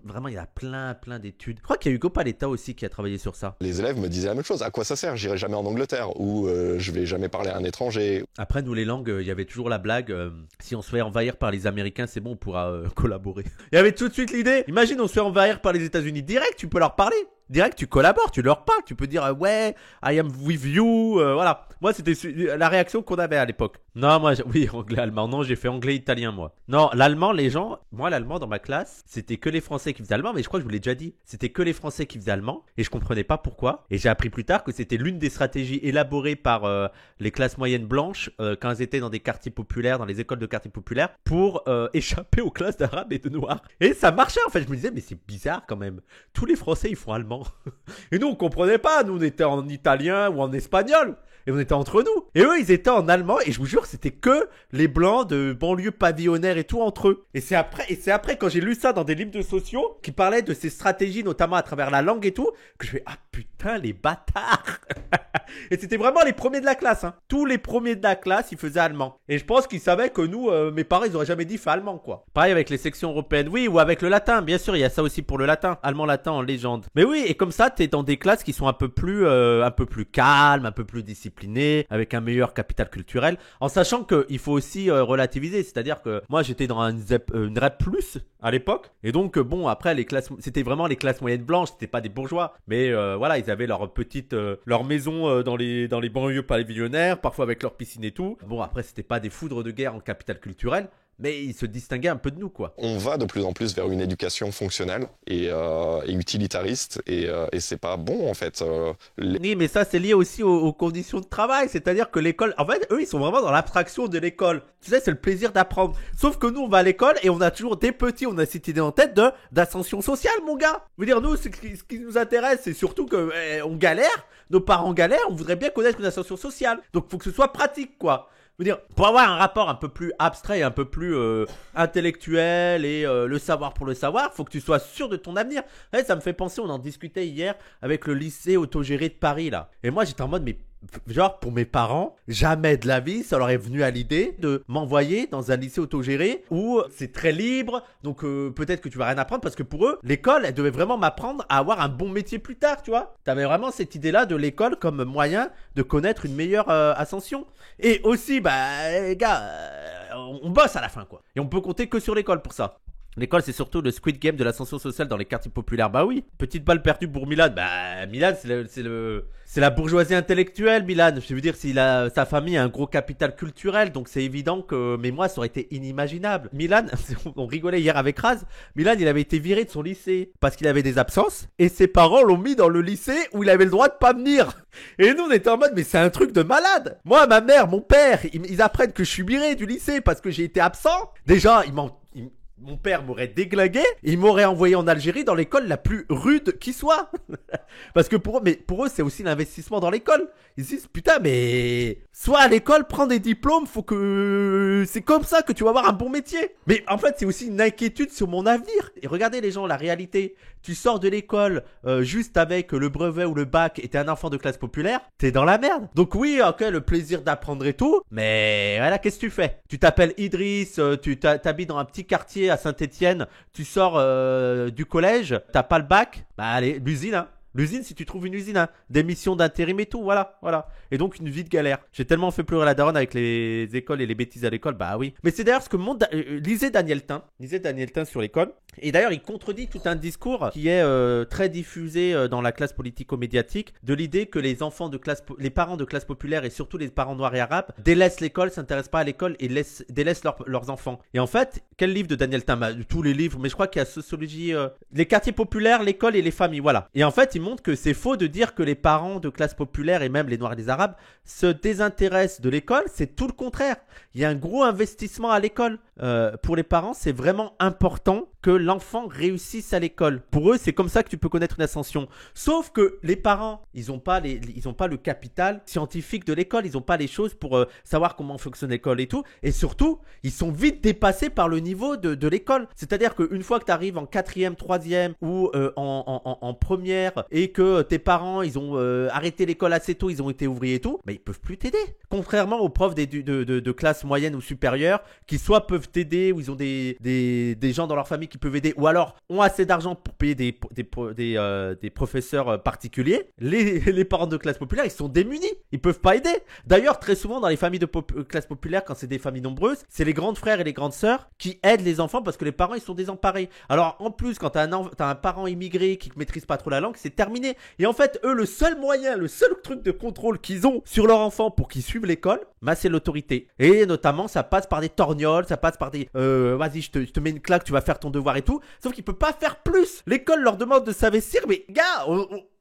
A: vraiment il y a plein d'études. Je crois qu'il y a Hugo Paletta aussi qui a travaillé sur ça.
B: Les élèves me disaient la même chose. À quoi ça sert? J'irai jamais en Angleterre ou je vais jamais parler à un étranger.
A: Après, nous les langues, il y avait toujours la blague. Si on se fait envahir par les Américains, c'est bon, on pourra collaborer. Il y avait tout de suite l'idée. Imagine, on se fait envahir par les États-Unis direct, tu peux leur parler. Direct, tu collabores, tu leur parles, tu peux dire ouais, I am with you, voilà. Moi, c'était la réaction qu'on avait à l'époque. Non, moi, oui, anglais, allemand. Non, j'ai fait anglais, italien, moi. Non, l'allemand, les gens, moi, l'allemand dans ma classe, c'était que les Français qui faisaient allemand, mais je crois que je vous l'ai déjà dit. C'était que les Français qui faisaient allemand, et je comprenais pas pourquoi. Et j'ai appris plus tard que c'était l'une des stratégies élaborées par les classes moyennes blanches quand elles étaient dans des quartiers populaires, dans les écoles de quartiers populaires, pour échapper aux classes d'arabes et de noirs. Et ça marchait, en fait. Je me disais, mais c'est bizarre quand même. Tous les Français, ils font allemand. Et nous, on comprenait pas. Nous, on était en italien ou en espagnol. Et on était entre nous. Et eux, ils étaient en allemand. Et je vous jure, c'était que les blancs de banlieue pavillonnaire et tout entre eux. Et c'est après, quand j'ai lu ça dans des livres de sociaux, qui parlaient de ces stratégies, notamment à travers la langue et tout, que je fais, ah putain, les bâtards. Et c'était vraiment les premiers de la classe. Hein. Tous les premiers de la classe, ils faisaient allemand. Et je pense qu'ils savaient que nous, mes parents, ils auraient jamais dit fait allemand, quoi. Pareil avec les sections européennes. Oui, ou avec le latin. Bien sûr, il y a ça aussi pour le latin. Allemand-latin en légende. Mais oui, et comme ça, t'es dans des classes qui sont un peu plus calmes, un peu plus disciplinées, avec un meilleur capital culturel. En sachant qu'il faut aussi relativiser. C'est-à-dire que moi, j'étais dans une REP+, à l'époque. Et donc, bon, après, c'était vraiment les classes moyennes blanches. C'était pas des bourgeois. Mais voilà, ils avaient leur maison dans les banlieues pavillonnaires, parfois avec leur piscine et tout. Bon, après, c'était pas des foudres de guerre en capital culturel, mais ils se distinguaient un peu de nous, quoi.
B: On va de plus en plus vers une éducation fonctionnelle et utilitariste, et c'est pas bon, en fait.
A: Oui, mais ça, c'est lié aussi aux conditions de travail. C'est-à-dire que l'école, en fait, eux, ils sont vraiment dans l'abstraction de l'école. Tu sais, c'est le plaisir d'apprendre. Sauf que nous, on va à l'école et on a toujours des petits, on a cette idée en tête d'ascension sociale, mon gars. Je veux dire, nous, ce qui nous intéresse, c'est surtout que on galère, nos parents galèrent, on voudrait bien connaître une ascension sociale. Donc, faut que ce soit pratique, quoi. Je veux dire, pour avoir un rapport un peu plus abstrait, un peu plus intellectuel et le savoir pour le savoir, faut que tu sois sûr de ton avenir. Ouais, ça me fait penser, on en discutait hier avec le lycée autogéré de Paris, là. Et moi, j'étais en mode, mais genre, pour mes parents, jamais de la vie, ça leur est venu à l'idée de m'envoyer dans un lycée autogéré où c'est très libre, donc peut-être que tu vas rien apprendre, parce que pour eux, l'école, elle devait vraiment m'apprendre à avoir un bon métier plus tard, tu vois. T'avais vraiment cette idée-là de l'école comme moyen de connaître une meilleure ascension. Et aussi, bah, les gars, on bosse à la fin, quoi. Et on peut compter que sur l'école pour ça. L'école, c'est surtout le Squid Game de l'ascension sociale dans les quartiers populaires. Bah oui, petite balle perdue pour Milan. Bah, Milan, c'est la bourgeoisie intellectuelle, Milan. Je veux dire, sa famille a un gros capital culturel, donc c'est évident que, mais moi, ça aurait été inimaginable. Milan, on rigolait hier avec Raz. Milan, il avait été viré de son lycée parce qu'il avait des absences et ses parents l'ont mis dans le lycée où il avait le droit de pas venir. Et nous, on était en mode, mais c'est un truc de malade. Moi, ma mère, mon père, ils apprennent que je suis viré du lycée parce que j'ai été absent. Déjà, mon père m'aurait déglingué et il m'aurait envoyé en Algérie dans l'école la plus rude qui soit. Parce que pour eux, c'est aussi l'investissement dans l'école. Ils se disent, putain, mais soit à l'école, prends des diplômes, c'est comme ça que tu vas avoir un bon métier. Mais en fait, c'est aussi une inquiétude sur mon avenir. Et regardez les gens, la réalité. Tu sors de l'école juste avec le brevet ou le bac et t'es un enfant de classe populaire, t'es dans la merde. Donc oui, ok, le plaisir d'apprendre et tout, mais voilà, qu'est-ce que tu fais? Tu t'appelles Idriss, tu t'habites dans un petit quartier à Saint-Étienne, tu sors du collège, t'as pas le bac, bah allez, l'usine, hein. L'usine, si tu trouves une usine, hein, des missions d'intérim et tout, voilà. Et donc une vie de galère. J'ai tellement fait pleurer la daronne avec les écoles et les bêtises à l'école, bah oui. Mais c'est d'ailleurs ce que montre, lisez Daniel Tin sur l'école. Et d'ailleurs, il contredit tout un discours qui est très diffusé dans la classe politico-médiatique de l'idée que les parents de classe populaire et surtout les parents noirs et arabes délaissent l'école, s'intéressent pas à l'école et délaissent leurs enfants. Et en fait, quel livre de Daniel Tin? Bah, tous les livres, mais je crois qu'il y a sociologie, les quartiers populaires, l'école et les familles, voilà. Et en fait, il montre que c'est faux de dire que les parents de classe populaire et même les noirs et les arabes se désintéressent de l'école. C'est tout le contraire. Il y a un gros investissement à l'école. Pour les parents, c'est vraiment important que l'enfant réussisse à l'école. Pour eux, c'est comme ça que tu peux connaître une ascension. Sauf que les parents, ils ont pas le capital scientifique de l'école. Ils ont pas les choses pour savoir comment fonctionne l'école et tout. Et surtout, ils sont vite dépassés par le niveau de l'école. C'est-à-dire qu'une fois que tu arrives en 4e, 3e ou en première et que tes parents, ils ont arrêté l'école assez tôt, ils ont été ouvriers et tout, mais ils peuvent plus t'aider. Contrairement aux profs de classe moyenne ou supérieure qui soit peuvent t'aider ou ils ont des gens dans leur famille qui peuvent aider ou alors ont assez d'argent pour payer des professeurs particuliers. Les parents de classe populaire, ils sont démunis. Ils peuvent pas aider. D'ailleurs, très souvent dans les familles de classe populaire, quand c'est des familles nombreuses, c'est les grands frères et les grandes sœurs qui aident les enfants parce que les parents, ils sont désemparés. Alors, en plus, quand t'as un parent immigré qui maîtrise pas trop la langue, c'est terminé. Et en fait, eux, le seul moyen, le seul truc de contrôle qu'ils ont sur leur enfant pour qu'ils suivent l'école, bah, c'est l'autorité. Et notamment, ça passe par des torgnoles, ça passe par des vas-y, je te mets une claque, tu vas faire ton devoir et tout. Sauf qu'il peut pas faire plus. L'école leur demande de s'investir, mais gars,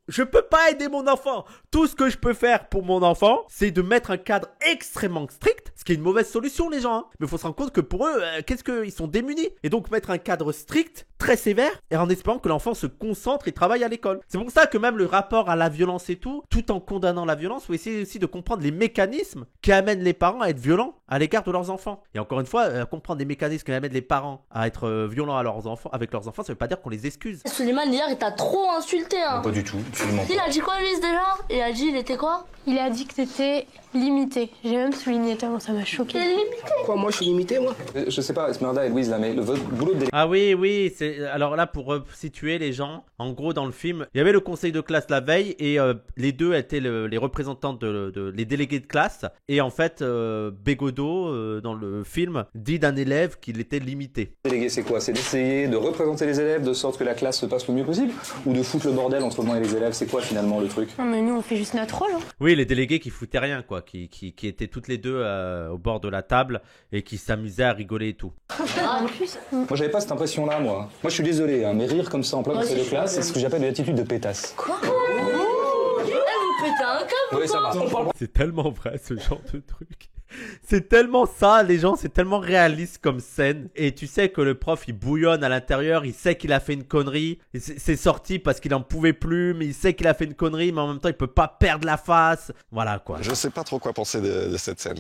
A: je peux pas aider mon enfant. Tout ce que je peux faire pour mon enfant, c'est de mettre un cadre extrêmement strict, ce qui est une mauvaise solution, les gens. Hein. Mais il faut se rendre compte que pour eux, qu'est-ce qu'ils sont démunis. Et donc mettre un cadre strict, très sévère, et en espérant que l'enfant se concentre et travaille à l'école. C'est pour ça que même le rapport à la violence et tout en condamnant la violence, faut essayer aussi de comprendre les mécanismes qui amènent les parents à être violents à l'égard de leurs enfants. Et encore une fois, comprendre les mécanismes qui amènent les parents à être violents à leurs enfants, avec leurs enfants, ça veut pas dire qu'on les excuse.
J: Suleiman hier, il t'a trop insulté. Hein.
H: Pas du tout, absolument pas.
J: Il a dit quoi, lui, déjà? Il a dit, il était quoi?
K: Il a dit que t'étais limité. J'ai même souligné tellement ça m'a choqué.
J: Limité?
L: Quoi, moi je suis limité, moi?
M: Je sais pas, Esmeralda et Louise là, mais votre boulot de...
A: Ah oui, c'est... Alors là, pour situer les gens, en gros, dans le film, il y avait le conseil de classe la veille et les deux étaient les représentants les délégués de classe. Et en fait, Bégodeau, dans le film, dit d'un élève qu'il était limité.
M: Délégué, c'est quoi? C'est d'essayer de représenter les élèves de sorte que la classe se passe le mieux possible? Ou de foutre le bordel entre moi et les élèves? C'est quoi finalement le truc?
K: Non mais nous on fait juste notre rôle. Hein.
A: Oui, les délégués qui foutaient rien, quoi, qui étaient toutes les deux au bord de la table et qui s'amusaient à rigoler et tout.
J: Ah, en plus.
M: Moi j'avais pas cette impression-là, moi. Moi je suis désolé, hein, mais rire comme ça en plein conseil de classe, c'est ce que j'appelle une attitude de pétasse.
J: Quoi? Vous pétez un câble?
M: Oui, ça va.
A: C'est tellement vrai ce genre de truc. C'est tellement ça, les gens, c'est tellement réaliste comme scène. Et tu sais que le prof, il bouillonne à l'intérieur, il sait qu'il a fait une connerie. C'est sorti parce qu'il en pouvait plus, mais il sait qu'il a fait une connerie, mais en même temps, il peut pas perdre la face. Voilà, quoi.
B: Je sais pas trop quoi penser de cette scène.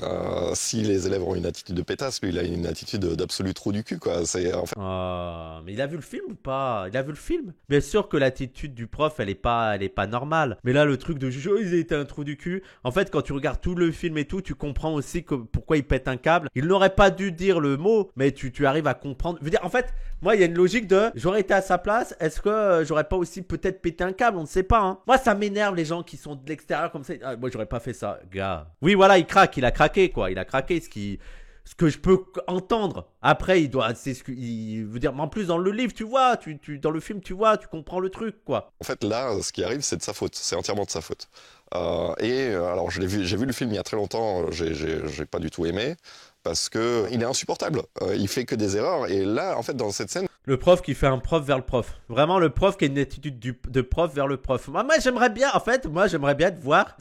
B: Si les élèves ont une attitude de pétasse, lui, il a une attitude d'absolu trou du cul, quoi. C'est, en fait...
A: Oh, mais il a vu le film ou pas? Il a vu le film? Bien sûr que l'attitude du prof, elle est pas normale. Mais là, le truc de juger, oh, ils étaient un trou du cul. En fait, quand tu regardes tout le film et tout, tu comprends aussi pourquoi il pète un câble. Il n'aurait pas dû dire le mot, mais tu arrives à comprendre. Je veux dire, en fait, moi, il y a une logique de j'aurais été à sa place, est-ce que j'aurais pas aussi peut-être pété un câble? On ne sait pas. Hein. Moi, ça m'énerve les gens qui sont de l'extérieur comme ça. Ah, moi, j'aurais pas fait ça, gars. Oui, voilà, il craque, il a craqué, quoi. Il a craqué, ce que je peux entendre. Après, il veut dire, mais en plus dans le livre, tu vois, dans le film, tu vois, tu comprends le truc, quoi.
B: En fait, là, ce qui arrive, c'est de sa faute. C'est entièrement de sa faute. Alors, j'ai vu le film il y a très longtemps. J'ai pas du tout aimé parce que il est insupportable. Il fait que des erreurs. Et là, en fait, dans cette scène.
A: Le prof qui fait un prof vers le prof. Vraiment, le prof qui a une attitude de prof vers le prof. Moi, j'aimerais bien, en fait,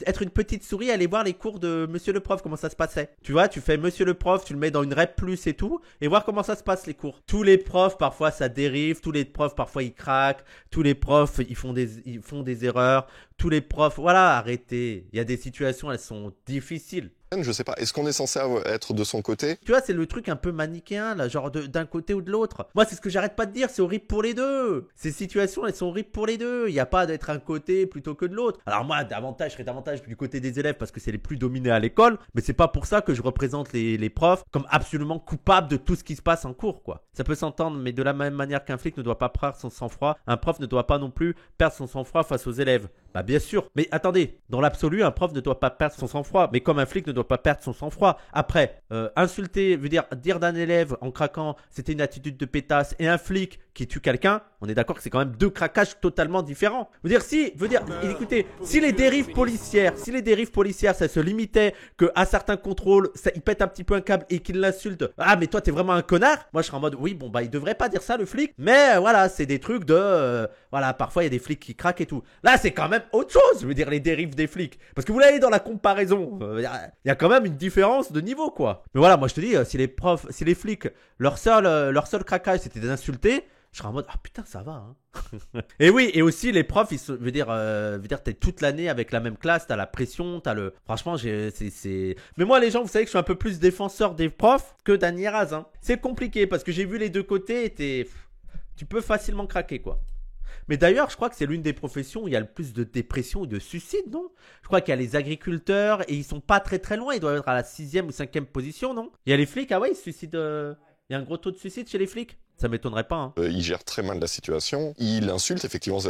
A: être une petite souris, aller voir les cours de monsieur le prof, comment ça se passait. Tu vois, tu fais monsieur le prof, tu le mets dans une REP plus et tout, et voir comment ça se passe les cours. Tous les profs, parfois, ça dérive. Tous les profs, parfois, ils craquent. Tous les profs, ils font des erreurs. Tous les profs, voilà, arrêtez. Il y a des situations, elles sont difficiles.
B: Je sais pas, est-ce qu'on est censé être de son côté?
A: Tu vois, c'est le truc un peu manichéen, là, genre d'un côté ou de l'autre. Moi, c'est ce que j'arrête pas de dire, c'est horrible pour les deux. Ces situations, elles sont horribles pour les deux. Il n'y a pas d'être un côté plutôt que de l'autre. Alors moi, je serais davantage du côté des élèves parce que c'est les plus dominés à l'école, mais c'est pas pour ça que je représente les profs comme absolument coupables de tout ce qui se passe en cours, quoi. Ça peut s'entendre, mais de la même manière qu'un flic ne doit pas perdre son sang-froid, un prof ne doit pas non plus perdre son sang-froid face aux élèves. Bah bien sûr, mais attendez, dans l'absolu, un prof ne doit pas perdre son sang-froid, mais comme un flic ne doit pas perdre son sang-froid. Après, insulter, veut dire d'un élève en craquant, c'était une attitude de pétasse, et un flic qui tue quelqu'un, on est d'accord que c'est quand même deux craquages totalement différents. Écoutez, si les dérives policières, ça se limitait que à certains contrôles, il pète un petit peu un câble et qu'il l'insulte. Ah mais toi t'es vraiment un connard. Moi je serais en mode oui bon bah il devrait pas dire ça le flic, mais voilà c'est des trucs de voilà parfois il y a des flics qui craquent et tout. Là c'est quand même autre chose, je veux dire les dérives des flics, parce que vous l'avez dans la comparaison, il y a quand même une différence de niveau quoi. Mais voilà moi je te dis si les flics leur seul craquage c'était d'insulter. Je serais en mode ah putain ça va hein. Et oui et aussi les profs veut dire t'es toute l'année avec la même classe, t'as la pression, franchement mais moi les gens vous savez que je suis un peu plus défenseur des profs que d'Annie Raz hein. C'est compliqué parce que j'ai vu les deux côtés et tu peux facilement craquer quoi. Mais d'ailleurs, je crois que c'est l'une des professions où il y a le plus de dépression ou de suicide, non? Je crois qu'il y a les agriculteurs et ils sont pas très très loin, ils doivent être à la 6e ou 5e position, non? Il y a les flics, ah ouais, ils se suicident. Il y a un gros taux de suicide chez les flics? Ça m'étonnerait pas. Hein.
B: Il gère très mal la situation. Il insulte effectivement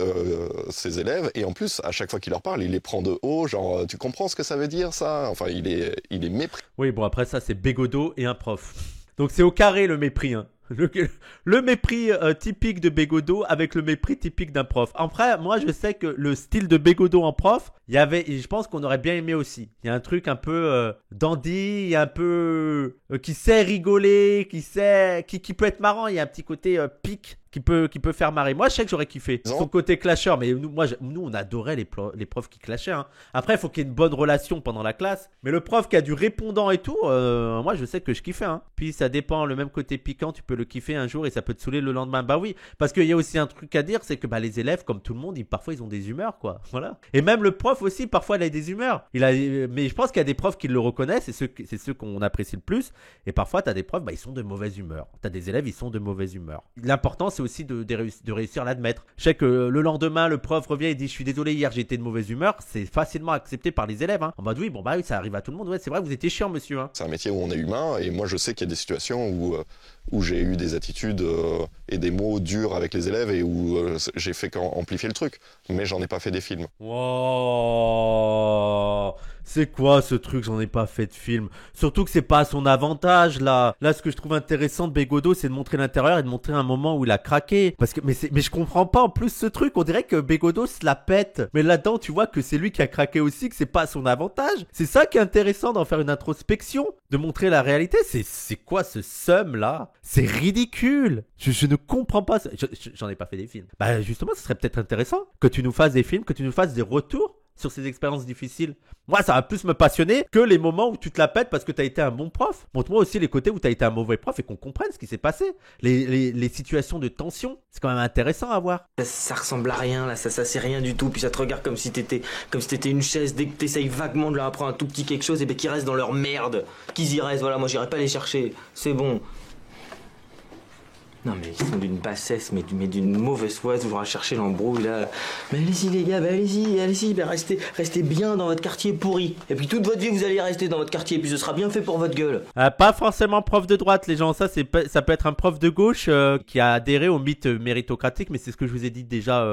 B: ses élèves. Et en plus, à chaque fois qu'il leur parle, il les prend de haut. Genre, tu comprends ce que ça veut dire, ça? Enfin, il est mépris.
A: Oui, bon, après ça, c'est Bégodeau et un prof. Donc, c'est au carré le mépris. Hein. Le mépris typique de Bégodeau avec le mépris typique d'un prof. Après, moi, je sais que le style de Bégodeau en prof, il y avait, et je pense qu'on aurait bien aimé aussi. Il y a un truc un peu dandy, il y a un peu qui sait rigoler, qui peut être marrant. Il y a un petit côté pique qui peut faire marrer. Moi, je sais que j'aurais kiffé son côté clasheur, mais nous, on adorait les profs qui clashaient. Hein. Après, il faut qu'il y ait une bonne relation pendant la classe. Mais le prof qui a du répondant et tout, moi, je sais que je kiffais. Hein. Puis ça dépend, le même côté piquant, tu peux le kiffer un jour et ça peut te saouler le lendemain. Bah oui, parce qu'il y a aussi un truc à dire, c'est que les élèves, comme tout le monde, parfois ils ont des humeurs, quoi. Voilà. Et même le prof aussi, parfois, il a des humeurs. Mais je pense qu'il y a des profs qui le reconnaissent, et c'est ceux qu'on apprécie le plus. Et parfois, tu as des profs, ils sont de mauvaise humeur. Tu as des élèves, ils sont de mauvaise humeur. L'important, c'est aussi de réussir à l'admettre. Je sais que le lendemain, le prof revient et dit je suis désolé, hier j'ai été de mauvaise humeur. C'est facilement accepté par les élèves. Hein. En mode oui, oui, ça arrive à tout le monde. Ouais, c'est vrai, vous étiez chiant, monsieur. Hein.
B: C'est un métier où on est humain et moi je sais qu'il y a des situations où j'ai eu des attitudes et des mots durs avec les élèves et où j'ai fait qu'amplifier le truc. Mais j'en ai pas fait des films.
A: Wow. C'est quoi ce truc, j'en ai pas fait de film. Surtout que c'est pas à son avantage là. Là, ce que je trouve intéressant de Bégodeau, c'est de montrer l'intérieur et de montrer un moment où il a craqué. Parce que, mais je comprends pas en plus ce truc. On dirait que Bégodeau se la pète. Mais là-dedans, tu vois que c'est lui qui a craqué aussi, que c'est pas à son avantage. C'est ça qui est intéressant d'en faire une introspection, de montrer la réalité. C'est quoi ce seum là? C'est ridicule. Je ne comprends pas. J'en ai pas fait des films. Justement, ce serait peut-être intéressant que tu nous fasses des films, que tu nous fasses des retours sur ces expériences difficiles. Moi, ça va plus me passionner que les moments où tu te la pètes parce que tu as été un bon prof. Montre-moi aussi les côtés où tu as été un mauvais prof et qu'on comprenne ce qui s'est passé. Les situations de tension, c'est quand même intéressant à voir.
L: Ça ressemble à rien, là, ça c'est rien du tout. Puis ça te regarde comme si t'étais une chaise. Dès que t'essayes vaguement de leur apprendre un tout petit quelque chose, et qu'ils restent dans leur merde. Qu'ils y restent, voilà, moi j'irai pas les chercher. C'est bon. Non mais ils sont d'une bassesse, mais d'une mauvaise foi, toujours à chercher l'embrouille là. Mais allez-y les gars, allez-y, restez bien dans votre quartier pourri. Et puis toute votre vie vous allez rester dans votre quartier, et puis ce sera bien fait pour votre gueule.
A: Pas forcément prof de droite les gens, ça peut être un prof de gauche qui a adhéré au mythe méritocratique, mais c'est ce que je vous ai dit déjà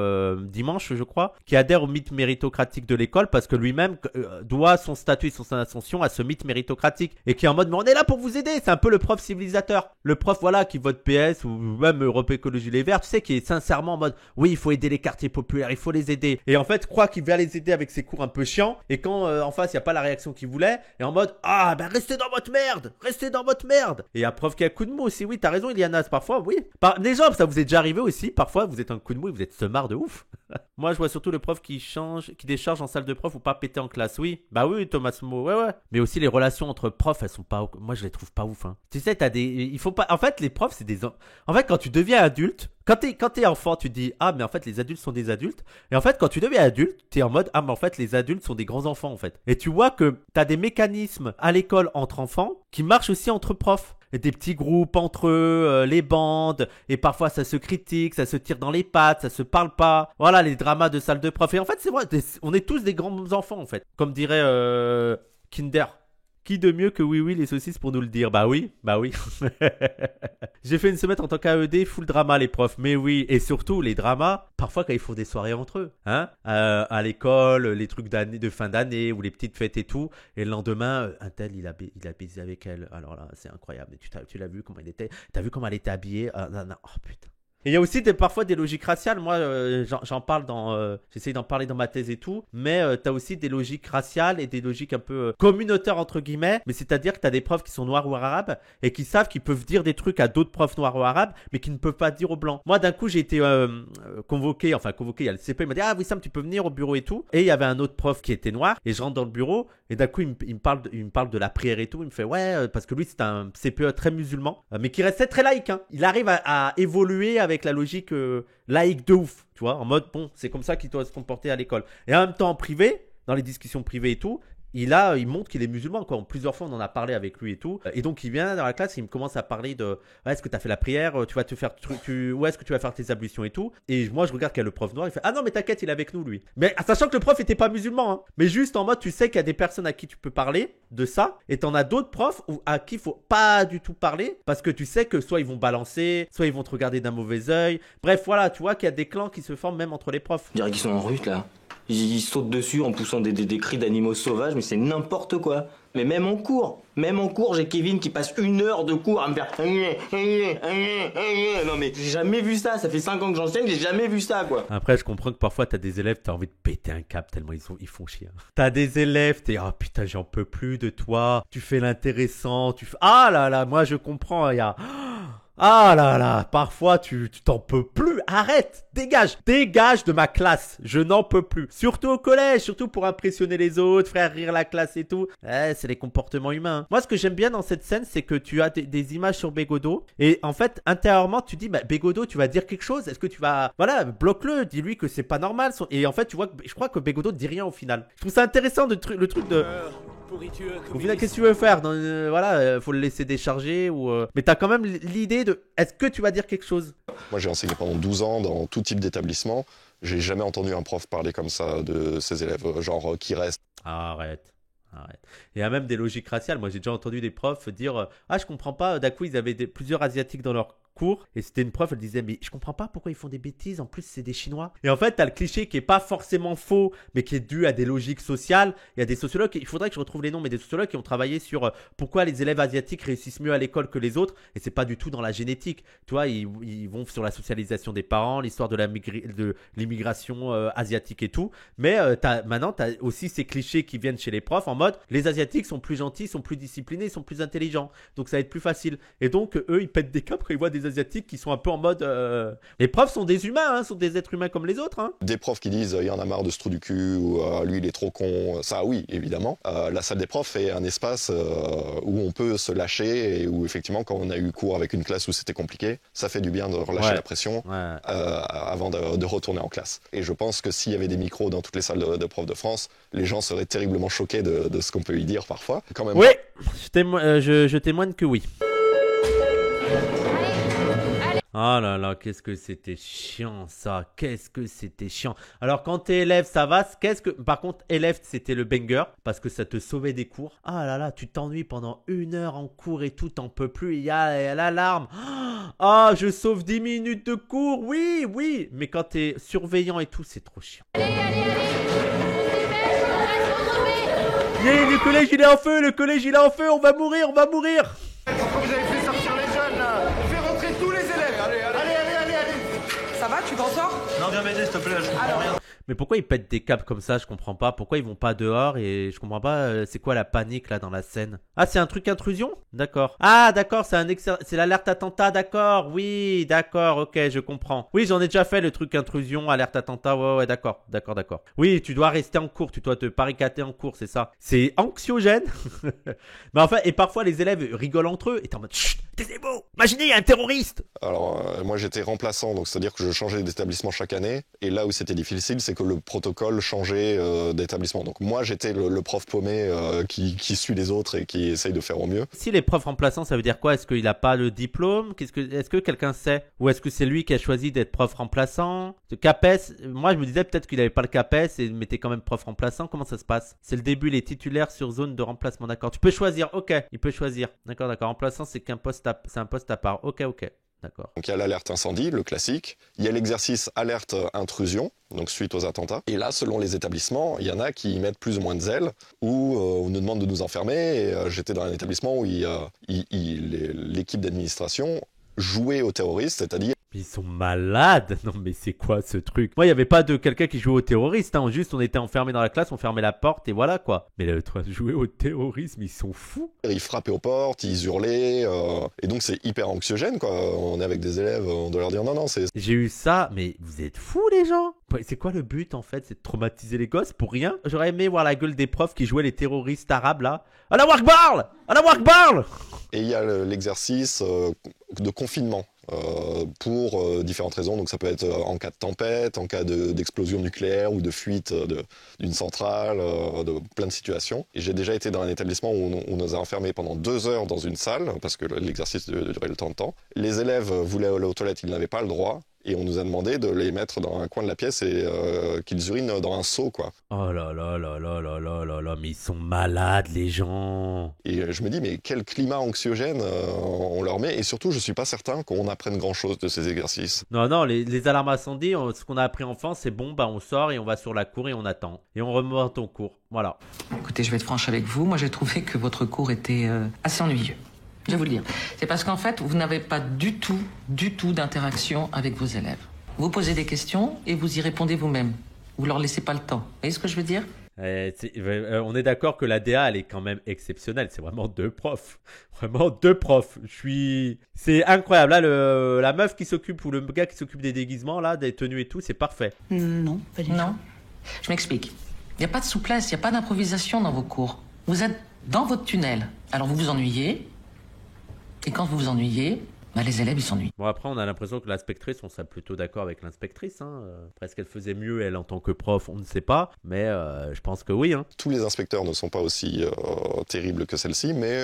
A: dimanche je crois, qui adhère au mythe méritocratique de l'école parce que lui-même doit son statut et son ascension à ce mythe méritocratique et qui est en mode mais on est là pour vous aider, c'est un peu le prof civilisateur. Le prof voilà qui vote PS ou même Europe Écologie Les Verts, tu sais, qui est sincèrement en mode oui, il faut aider les quartiers populaires, il faut les aider. Et en fait, croit qu'il va les aider avec ses cours un peu chiants. Et quand en face, il n'y a pas la réaction qu'il voulait, et en mode restez dans votre merde, restez dans votre merde. Et il y a prof qui a un coup de mou aussi. Oui, t'as raison, Iliana, parfois, oui. Les gens, ça vous est déjà arrivé aussi. Parfois, vous êtes un coup de mou et vous êtes semard de ouf. Moi, je vois surtout le prof qui décharge en salle de prof ou pas péter en classe. Oui, oui, Thomas Mo, ouais. Mais aussi les relations entre profs, elles sont pas. Moi, je les trouve pas ouf. Hein. Tu sais, il faut pas. En fait, les profs, c'est des. En fait, quand tu deviens adulte, quand t'es enfant, tu te dis mais en fait les adultes sont des adultes. Et en fait quand tu deviens adulte, t'es en mode mais en fait les adultes sont des grands enfants en fait. Et tu vois que t'as des mécanismes à l'école entre enfants qui marchent aussi entre profs. Et des petits groupes entre eux, les bandes, et parfois ça se critique, ça se tire dans les pattes, ça se parle pas. Voilà les dramas de salle de prof. Et en fait c'est vrai, on est tous des grands enfants en fait. Comme dirait Kinder. Qui de mieux que oui les saucisses pour nous le dire? Bah oui. J'ai fait une semaine en tant qu'AED, full drama les profs. Mais oui, et surtout les dramas, parfois quand ils font des soirées entre eux. Hein à l'école, les trucs de fin d'année ou les petites fêtes et tout. Et le lendemain, un tel, il a baisé avec elle. Alors là, c'est incroyable. Tu l'as vu comment il était? T'as vu comment elle était habillée? Non. Oh putain. Et il y a aussi parfois des logiques raciales. Moi, j'en parle j'essaye d'en parler dans ma thèse et tout. Mais t'as aussi des logiques raciales et des logiques un peu communautaires entre guillemets. Mais c'est-à-dire que t'as des profs qui sont noirs ou arabes et qui savent qu'ils peuvent dire des trucs à d'autres profs noirs ou arabes, mais qui ne peuvent pas dire aux blancs. Moi, d'un coup, j'ai été convoqué. Il y a le CP, il m'a dit Wissam, tu peux venir au bureau et tout. Et il y avait un autre prof qui était noir. Et je rentre dans le bureau et d'un coup, il me parle de la prière et tout. Il me fait parce que lui, c'est un CPE très musulman, mais qui restait très laïque. Hein. Il arrive à évoluer avec la logique laïque de ouf, tu vois, en mode bon, c'est comme ça qu'il doit se comporter à l'école. Et en même temps, en privé, dans les discussions privées et tout, il montre qu'il est musulman, quoi. Plusieurs fois, on en a parlé avec lui et tout. Et donc, il vient dans la classe, il me commence à parler de est-ce que tu as fait la prière, où est-ce que tu vas faire tes ablutions et tout. Et moi, je regarde qu'il y a le prof noir, il fait non, mais t'inquiète, il est avec nous, lui. Mais sachant que le prof était pas musulman, hein. Mais juste en mode, tu sais qu'il y a des personnes à qui tu peux parler de ça. Et t'en as d'autres profs à qui il faut pas du tout parler parce que tu sais que soit ils vont balancer, soit ils vont te regarder d'un mauvais œil. Bref, voilà, tu vois qu'il y a des clans qui se forment même entre les profs.
L: Je dirais qu'ils sont en rut là. Ils sautent dessus en poussant des cris d'animaux sauvages, mais c'est n'importe quoi. Mais même en cours, j'ai Kevin qui passe 1 heure de cours à me faire... Non mais j'ai jamais vu ça, ça fait 5 ans que j'enseigne, j'ai jamais vu ça quoi.
A: Après, je comprends que parfois, t'as des élèves, t'as envie de péter un câble tellement ils font chier. T'as des élèves, t'es, oh putain, j'en peux plus de toi. Tu fais l'intéressant, tu fais... Ah là là, moi je comprends, il y a... Ah là là, parfois tu t'en peux plus, arrête, dégage de ma classe, je n'en peux plus. Surtout au collège, surtout pour impressionner les autres, faire rire la classe et tout. C'est les comportements humains. Moi, ce que j'aime bien dans cette scène, c'est que tu as des images sur Bégodeau et en fait, intérieurement, tu dis, bah Bégodeau, tu vas dire quelque chose. Est-ce que tu vas, voilà, bloque-le, dis-lui que c'est pas normal. Et en fait, tu vois, je crois que Bégodeau ne dit rien au final. Je trouve ça intéressant le truc de. Au final, qu'est-ce que tu veux faire voilà, faut le laisser décharger ou. Mais t'as quand même l'idée de. Est-ce que tu vas dire quelque chose?
B: Moi, j'ai enseigné pendant 12 ans dans tout type d'établissement. J'ai jamais entendu un prof parler comme ça de ses élèves, genre qui restent.
A: Arrête. Il y a même des logiques raciales. Moi, j'ai déjà entendu des profs dire ah, je comprends pas. D'un coup, ils avaient plusieurs Asiatiques dans leur cours et c'était une prof, elle disait mais je comprends pas pourquoi ils font des bêtises, en plus c'est des Chinois. Et en fait t'as le cliché qui est pas forcément faux mais qui est dû à des logiques sociales. Il y a des sociologues, il faudrait que je retrouve les noms, mais des sociologues qui ont travaillé sur pourquoi les élèves asiatiques réussissent mieux à l'école que les autres, et c'est pas du tout dans la génétique, tu vois, ils vont sur la socialisation des parents, l'histoire de l'immigration asiatique et tout, mais maintenant t'as aussi ces clichés qui viennent chez les profs en mode les asiatiques sont plus gentils, sont plus disciplinés, sont plus intelligents, donc ça va être plus facile, et donc eux ils pètent des câbles quand ils voient des asiatiques qui sont un peu en mode les profs sont des humains, sont des êtres humains comme les autres.
B: Des profs qui disent il y en a marre de ce trou du cul ou lui il est trop con, ça oui évidemment. La salle des profs est un espace où on peut se lâcher et où effectivement quand on a eu cours avec une classe où c'était compliqué, ça fait du bien de relâcher la pression avant de retourner en classe. Et je pense que s'il y avait des micros dans toutes les salles de profs de France, les gens seraient terriblement choqués de ce qu'on peut y dire parfois. Quand même.
A: Oui, je témoigne que oui. Oh là là, qu'est-ce que c'était chiant ça, qu'est-ce que c'était chiant. Alors quand t'es élève ça va, par contre élève c'était le banger parce que ça te sauvait des cours. Ah là là, tu t'ennuies pendant 1 heure en cours et tout, t'en peux plus, il y a l'alarme. Ah, je sauve 10 minutes de cours, oui, mais quand t'es surveillant et tout, c'est trop chiant. Allez, le collège il est en feu, on va mourir.
C: Pourquoi vous avez fait sortir les jeunes là? On fait rentrer tous les élèves. Allez.
D: Ça va, tu t'en sors?
C: Non, viens m'aider s'il te plaît, je comprends rien.
A: Mais pourquoi ils pètent des câbles comme ça, je comprends pas. Pourquoi ils vont pas dehors et je comprends pas, c'est quoi la panique là dans la scène? Ah, c'est un truc intrusion? D'accord. Ah, d'accord, c'est l'alerte attentat, d'accord. Oui, d'accord, ok, je comprends. Oui, j'en ai déjà fait le truc intrusion, alerte attentat, ouais, d'accord. Oui, tu dois rester en cours, tu dois te barricader en cours, c'est ça. C'est anxiogène. Mais enfin, et parfois les élèves rigolent entre eux et t'es en mode chut, taisez-vous, imaginez, il y a un terroriste.
B: Alors, moi j'étais remplaçant, donc c'est-à-dire que je changeais d'établissement chaque année. Et là où c'était difficile, c'est que le protocole changeait d'établissement. Donc moi j'étais le prof paumé qui suit les autres et qui essaye de faire au mieux.
A: Si les profs remplaçants, ça veut dire quoi? Est-ce qu'il n'a pas le diplôme? Est-ce que quelqu'un sait? Ou est-ce que c'est lui qui a choisi d'être prof remplaçant? CAPES, moi je me disais peut-être qu'il n'avait pas le CAPES et il mettait quand même prof remplaçant. Comment ça se passe? C'est le début, les titulaires sur zone de remplacement, d'accord. Tu peux choisir, ok, il peut choisir. D'accord. Remplaçant, c'est un poste à part, ok. D'accord.
B: Donc il y a l'alerte incendie, le classique. Il y a l'exercice alerte intrusion, donc suite aux attentats. Et là, selon les établissements, il y en a qui y mettent plus ou moins de zèle, ou on nous demande de nous enfermer. Et j'étais dans un établissement où l'équipe d'administration jouait aux terroristes, c'est-à-dire...
A: Ils sont malades. Non mais c'est quoi ce truc? Moi il n'y avait pas de quelqu'un qui jouait au terrorisme, juste on était enfermés dans la classe, on fermait la porte et voilà quoi. Mais le truc jouer au terrorisme, ils sont fous.
B: Ils frappaient aux portes, ils hurlaient, et donc c'est hyper anxiogène quoi. On est avec des élèves, on doit leur dire non c'est...
A: J'ai eu ça, mais vous êtes fous les gens? C'est quoi le but en fait? C'est de traumatiser les gosses pour rien? J'aurais aimé voir la gueule des profs qui jouaient les terroristes arabes là. Allah Akbar!
B: Et il y a l'exercice de confinement. Pour différentes raisons, donc ça peut être en cas de tempête, en cas d'explosion nucléaire ou de fuite d'une centrale, de plein de situations. Et j'ai déjà été dans un établissement où on nous a enfermés pendant 2 heures dans une salle, parce que l'exercice durait le temps de temps. Les élèves voulaient aller aux toilettes, ils n'avaient pas le droit. Et on nous a demandé de les mettre dans un coin de la pièce et qu'ils urinent dans un seau, quoi.
A: Oh là là là là là là là là, mais ils sont malades, les gens.
B: Et je me dis, mais quel climat anxiogène on leur met. Et surtout, je suis pas certain qu'on apprenne grand-chose de ces exercices.
A: Non, non, les alarmes incendies, ce qu'on a appris enfant, c'est bon, bah on sort et on va sur la cour et on attend. Et on remonte au cours, voilà.
N: Écoutez, je vais être franche avec vous. Moi, j'ai trouvé que votre cours était assez ennuyeux. Je vais vous le dire. C'est parce qu'en fait, vous n'avez pas du tout d'interaction avec vos élèves. Vous posez des questions et vous y répondez vous-même. Vous leur laissez pas le temps. Vous voyez ce que je veux dire ?
A: On est d'accord que la DA, elle est quand même exceptionnelle. C'est vraiment 2 profs. Vraiment 2 profs. C'est incroyable. Là, la meuf qui s'occupe, ou le gars qui s'occupe des déguisements, là, des tenues et tout, c'est parfait.
N: Non, pas du tout. Non. Je m'explique. Il n'y a pas de souplesse, il n'y a pas d'improvisation dans vos cours. Vous êtes dans votre tunnel. Alors vous vous ennuyez. Et quand vous vous ennuyez, bah les élèves, ils s'ennuient.
A: Bon, après, on a l'impression que l'inspectrice, on serait plutôt d'accord avec l'inspectrice. Après, est-ce qu'elle faisait mieux, elle, en tant que prof, on ne sait pas. Mais je pense que oui.
B: Tous les inspecteurs ne sont pas aussi terribles que celle-ci, mais...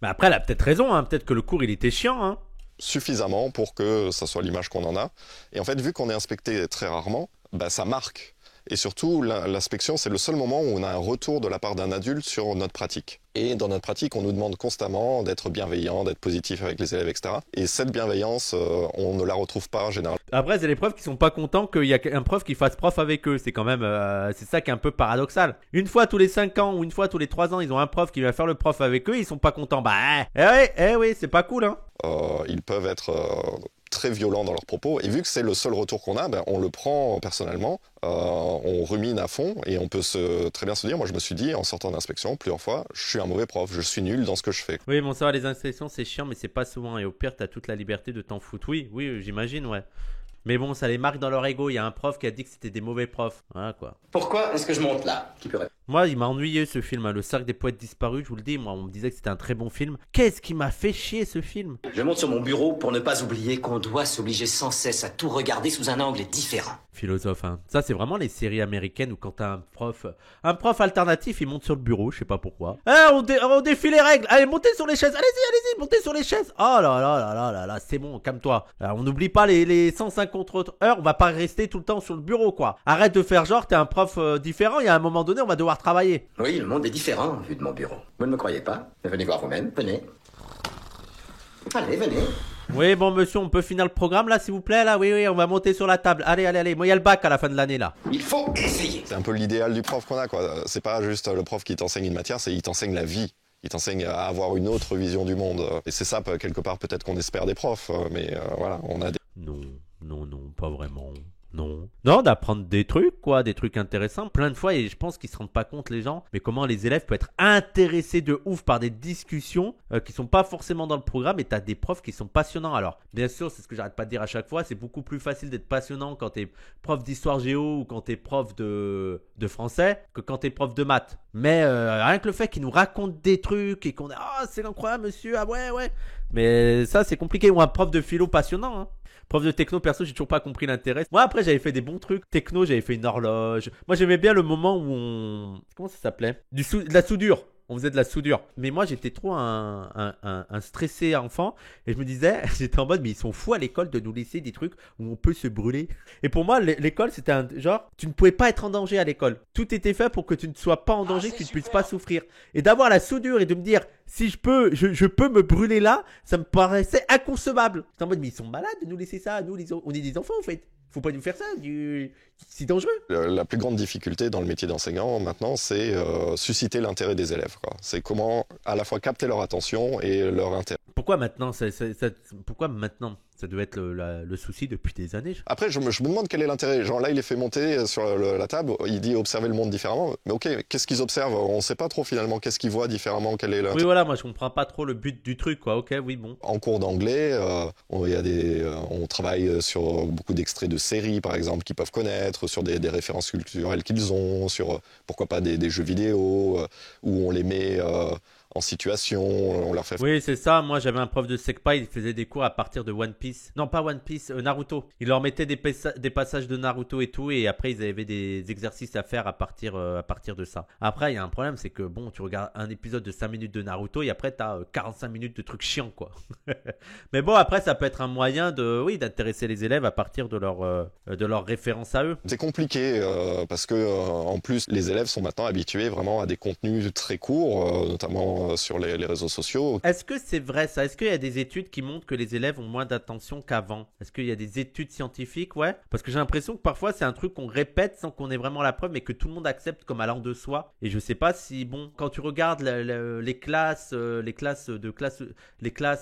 A: Mais après, elle a peut-être raison. Peut-être que le cours, il était chiant.
B: Suffisamment pour que ça soit l'image qu'on en a. Et en fait, vu qu'on est inspecté très rarement, bah, ça marque. Et surtout, l'inspection, c'est le seul moment où on a un retour de la part d'un adulte sur notre pratique. Et dans notre pratique, on nous demande constamment d'être bienveillant, d'être positif avec les élèves, etc. Et cette bienveillance, on ne la retrouve pas en général.
A: Après, c'est les profs qui sont pas contents qu'il y a un prof qui fasse prof avec eux. C'est quand même, c'est ça qui est un peu paradoxal. Une fois tous les 5 ans ou une fois tous les 3 ans, ils ont un prof qui va faire le prof avec eux, ils sont pas contents. Bah, oui, c'est pas cool,
B: Ils peuvent être très violents dans leurs propos, et vu que c'est le seul retour qu'on a, ben, on le prend personnellement, on rumine à fond, et on peut très bien se dire, moi je me suis dit en sortant d'inspection plusieurs fois, je suis un mauvais prof, je suis nul dans ce que je fais.
A: Oui, bon, ça va, les inspections c'est chiant, mais c'est pas souvent, et au pire t'as toute la liberté de t'en foutre. Oui, j'imagine, ouais. Mais bon, ça les marque dans leur ego. Il y a un prof qui a dit que c'était des mauvais profs. Voilà, quoi.
O: Pourquoi est-ce que je monte là? Qui peut répondre?
A: Moi, il m'a ennuyé ce film. Le Cercle des Poètes Disparus, je vous le dis. Moi, on me disait que c'était un très bon film. Qu'est-ce qui m'a fait chier ce film?
O: Je monte sur mon bureau pour ne pas oublier qu'on doit s'obliger sans cesse à tout regarder sous un angle différent.
A: Philosophe, hein. Ça, c'est vraiment les séries américaines où quand t'as un prof alternatif, il monte sur le bureau, je sais pas pourquoi. On défie les règles. Allez, montez sur les chaises. Allez-y, montez sur les chaises. Oh là là, c'est bon, calme-toi. On n'oublie pas les 150 autres heures. On va pas rester tout le temps sur le bureau, quoi. Arrête de faire genre, t'es un prof différent. Il y a un moment donné, on va devoir travailler.
O: Oui, le monde est différent vu de mon bureau. Vous ne me croyez pas? Venez voir vous-même, venez. Allez, venez.
A: Oui, bon, monsieur, on peut finir le programme là, s'il vous plaît, là? Oui, on va monter sur la table. Allez. Moi, il y a le bac à la fin de l'année, là.
O: Il faut essayer.
B: C'est un peu l'idéal du prof qu'on a, quoi. C'est pas juste le prof qui t'enseigne une matière, c'est il t'enseigne la vie. Il t'enseigne à avoir une autre vision du monde. Et c'est ça, quelque part, peut-être qu'on espère des profs, mais voilà, on a des...
A: Non, pas vraiment. Non, d'apprendre des trucs, quoi, des trucs intéressants. Plein de fois, et je pense qu'ils se rendent pas compte, les gens, mais comment les élèves peuvent être intéressés de ouf par des discussions qui sont pas forcément dans le programme, et t'as des profs qui sont passionnants. Alors, bien sûr, c'est ce que j'arrête pas de dire à chaque fois, c'est beaucoup plus facile d'être passionnant quand t'es prof d'histoire géo ou quand t'es prof de français que quand t'es prof de maths. Mais rien que le fait qu'ils nous racontent des trucs et qu'on a, ah, c'est incroyable, monsieur, ah ouais. Mais ça, c'est compliqué. Ou un prof de philo passionnant, hein. Prof de techno, perso, j'ai toujours pas compris l'intérêt. Moi, après, j'avais fait des bons trucs. Techno, j'avais fait une horloge. Moi, j'aimais bien le moment où on... Comment ça s'appelait? De la soudure. On faisait de la soudure. Mais moi, j'étais trop un stressé enfant. Et je me disais, j'étais en mode, mais ils sont fous à l'école de nous laisser des trucs où on peut se brûler. Et pour moi, l'école, c'était un genre, tu ne pouvais pas être en danger à l'école. Tout était fait pour que tu ne sois pas en danger, que tu ne puisses pas souffrir. Et d'avoir la soudure et de me dire, si je peux me brûler là, ça me paraissait inconcevable. J'étais en mode, mais ils sont malades de nous laisser ça. Nous, on est des enfants, en fait. Faut pas nous faire ça, c'est dangereux.
B: La plus grande difficulté dans le métier d'enseignant maintenant, c'est susciter l'intérêt des élèves, quoi. C'est comment à la fois capter leur attention et leur intérêt.
A: Pourquoi maintenant ça devait être le souci depuis des années.
B: Après, je me demande quel est l'intérêt. Genre là, il est fait monter sur la table, il dit observer le monde différemment. Mais ok, qu'est-ce qu'ils observent? On sait pas trop finalement qu'est-ce qu'ils voient différemment, quel est l'intérêt.
A: Oui, voilà, moi je comprends pas trop le but du truc, quoi. Ok, oui, bon.
B: En cours d'anglais, on travaille sur beaucoup d'extraits de séries, par exemple, qu'ils peuvent connaître, sur des références culturelles qu'ils ont, sur pourquoi pas des jeux vidéo, où on les met en situation, on leur fait...
A: Oui, c'est ça. Moi, j'avais un prof de SECPA, il faisait des cours à partir de One Piece. Non, pas One Piece, Naruto. Il leur mettait des passages de Naruto et tout, et après, ils avaient des exercices à faire à partir de ça. Après, il y a un problème, c'est que bon, tu regardes un épisode de 5 minutes de Naruto, et après, t'as 45 minutes de trucs chiants, quoi. Mais bon, après, ça peut être un moyen d'intéresser les élèves à partir de leur référence à eux.
B: C'est compliqué, parce que, en plus, les élèves sont maintenant habitués vraiment à des contenus très courts, notamment sur les réseaux sociaux.
A: Est-ce que c'est vrai ça? Est-ce qu'il y a des études qui montrent que les élèves ont moins d'attention qu'avant? Est-ce qu'il y a des études scientifiques? Ouais. Parce que j'ai l'impression que parfois c'est un truc qu'on répète sans qu'on ait vraiment la preuve, mais que tout le monde accepte comme allant de soi. Et je sais pas si, bon, quand tu regardes les classes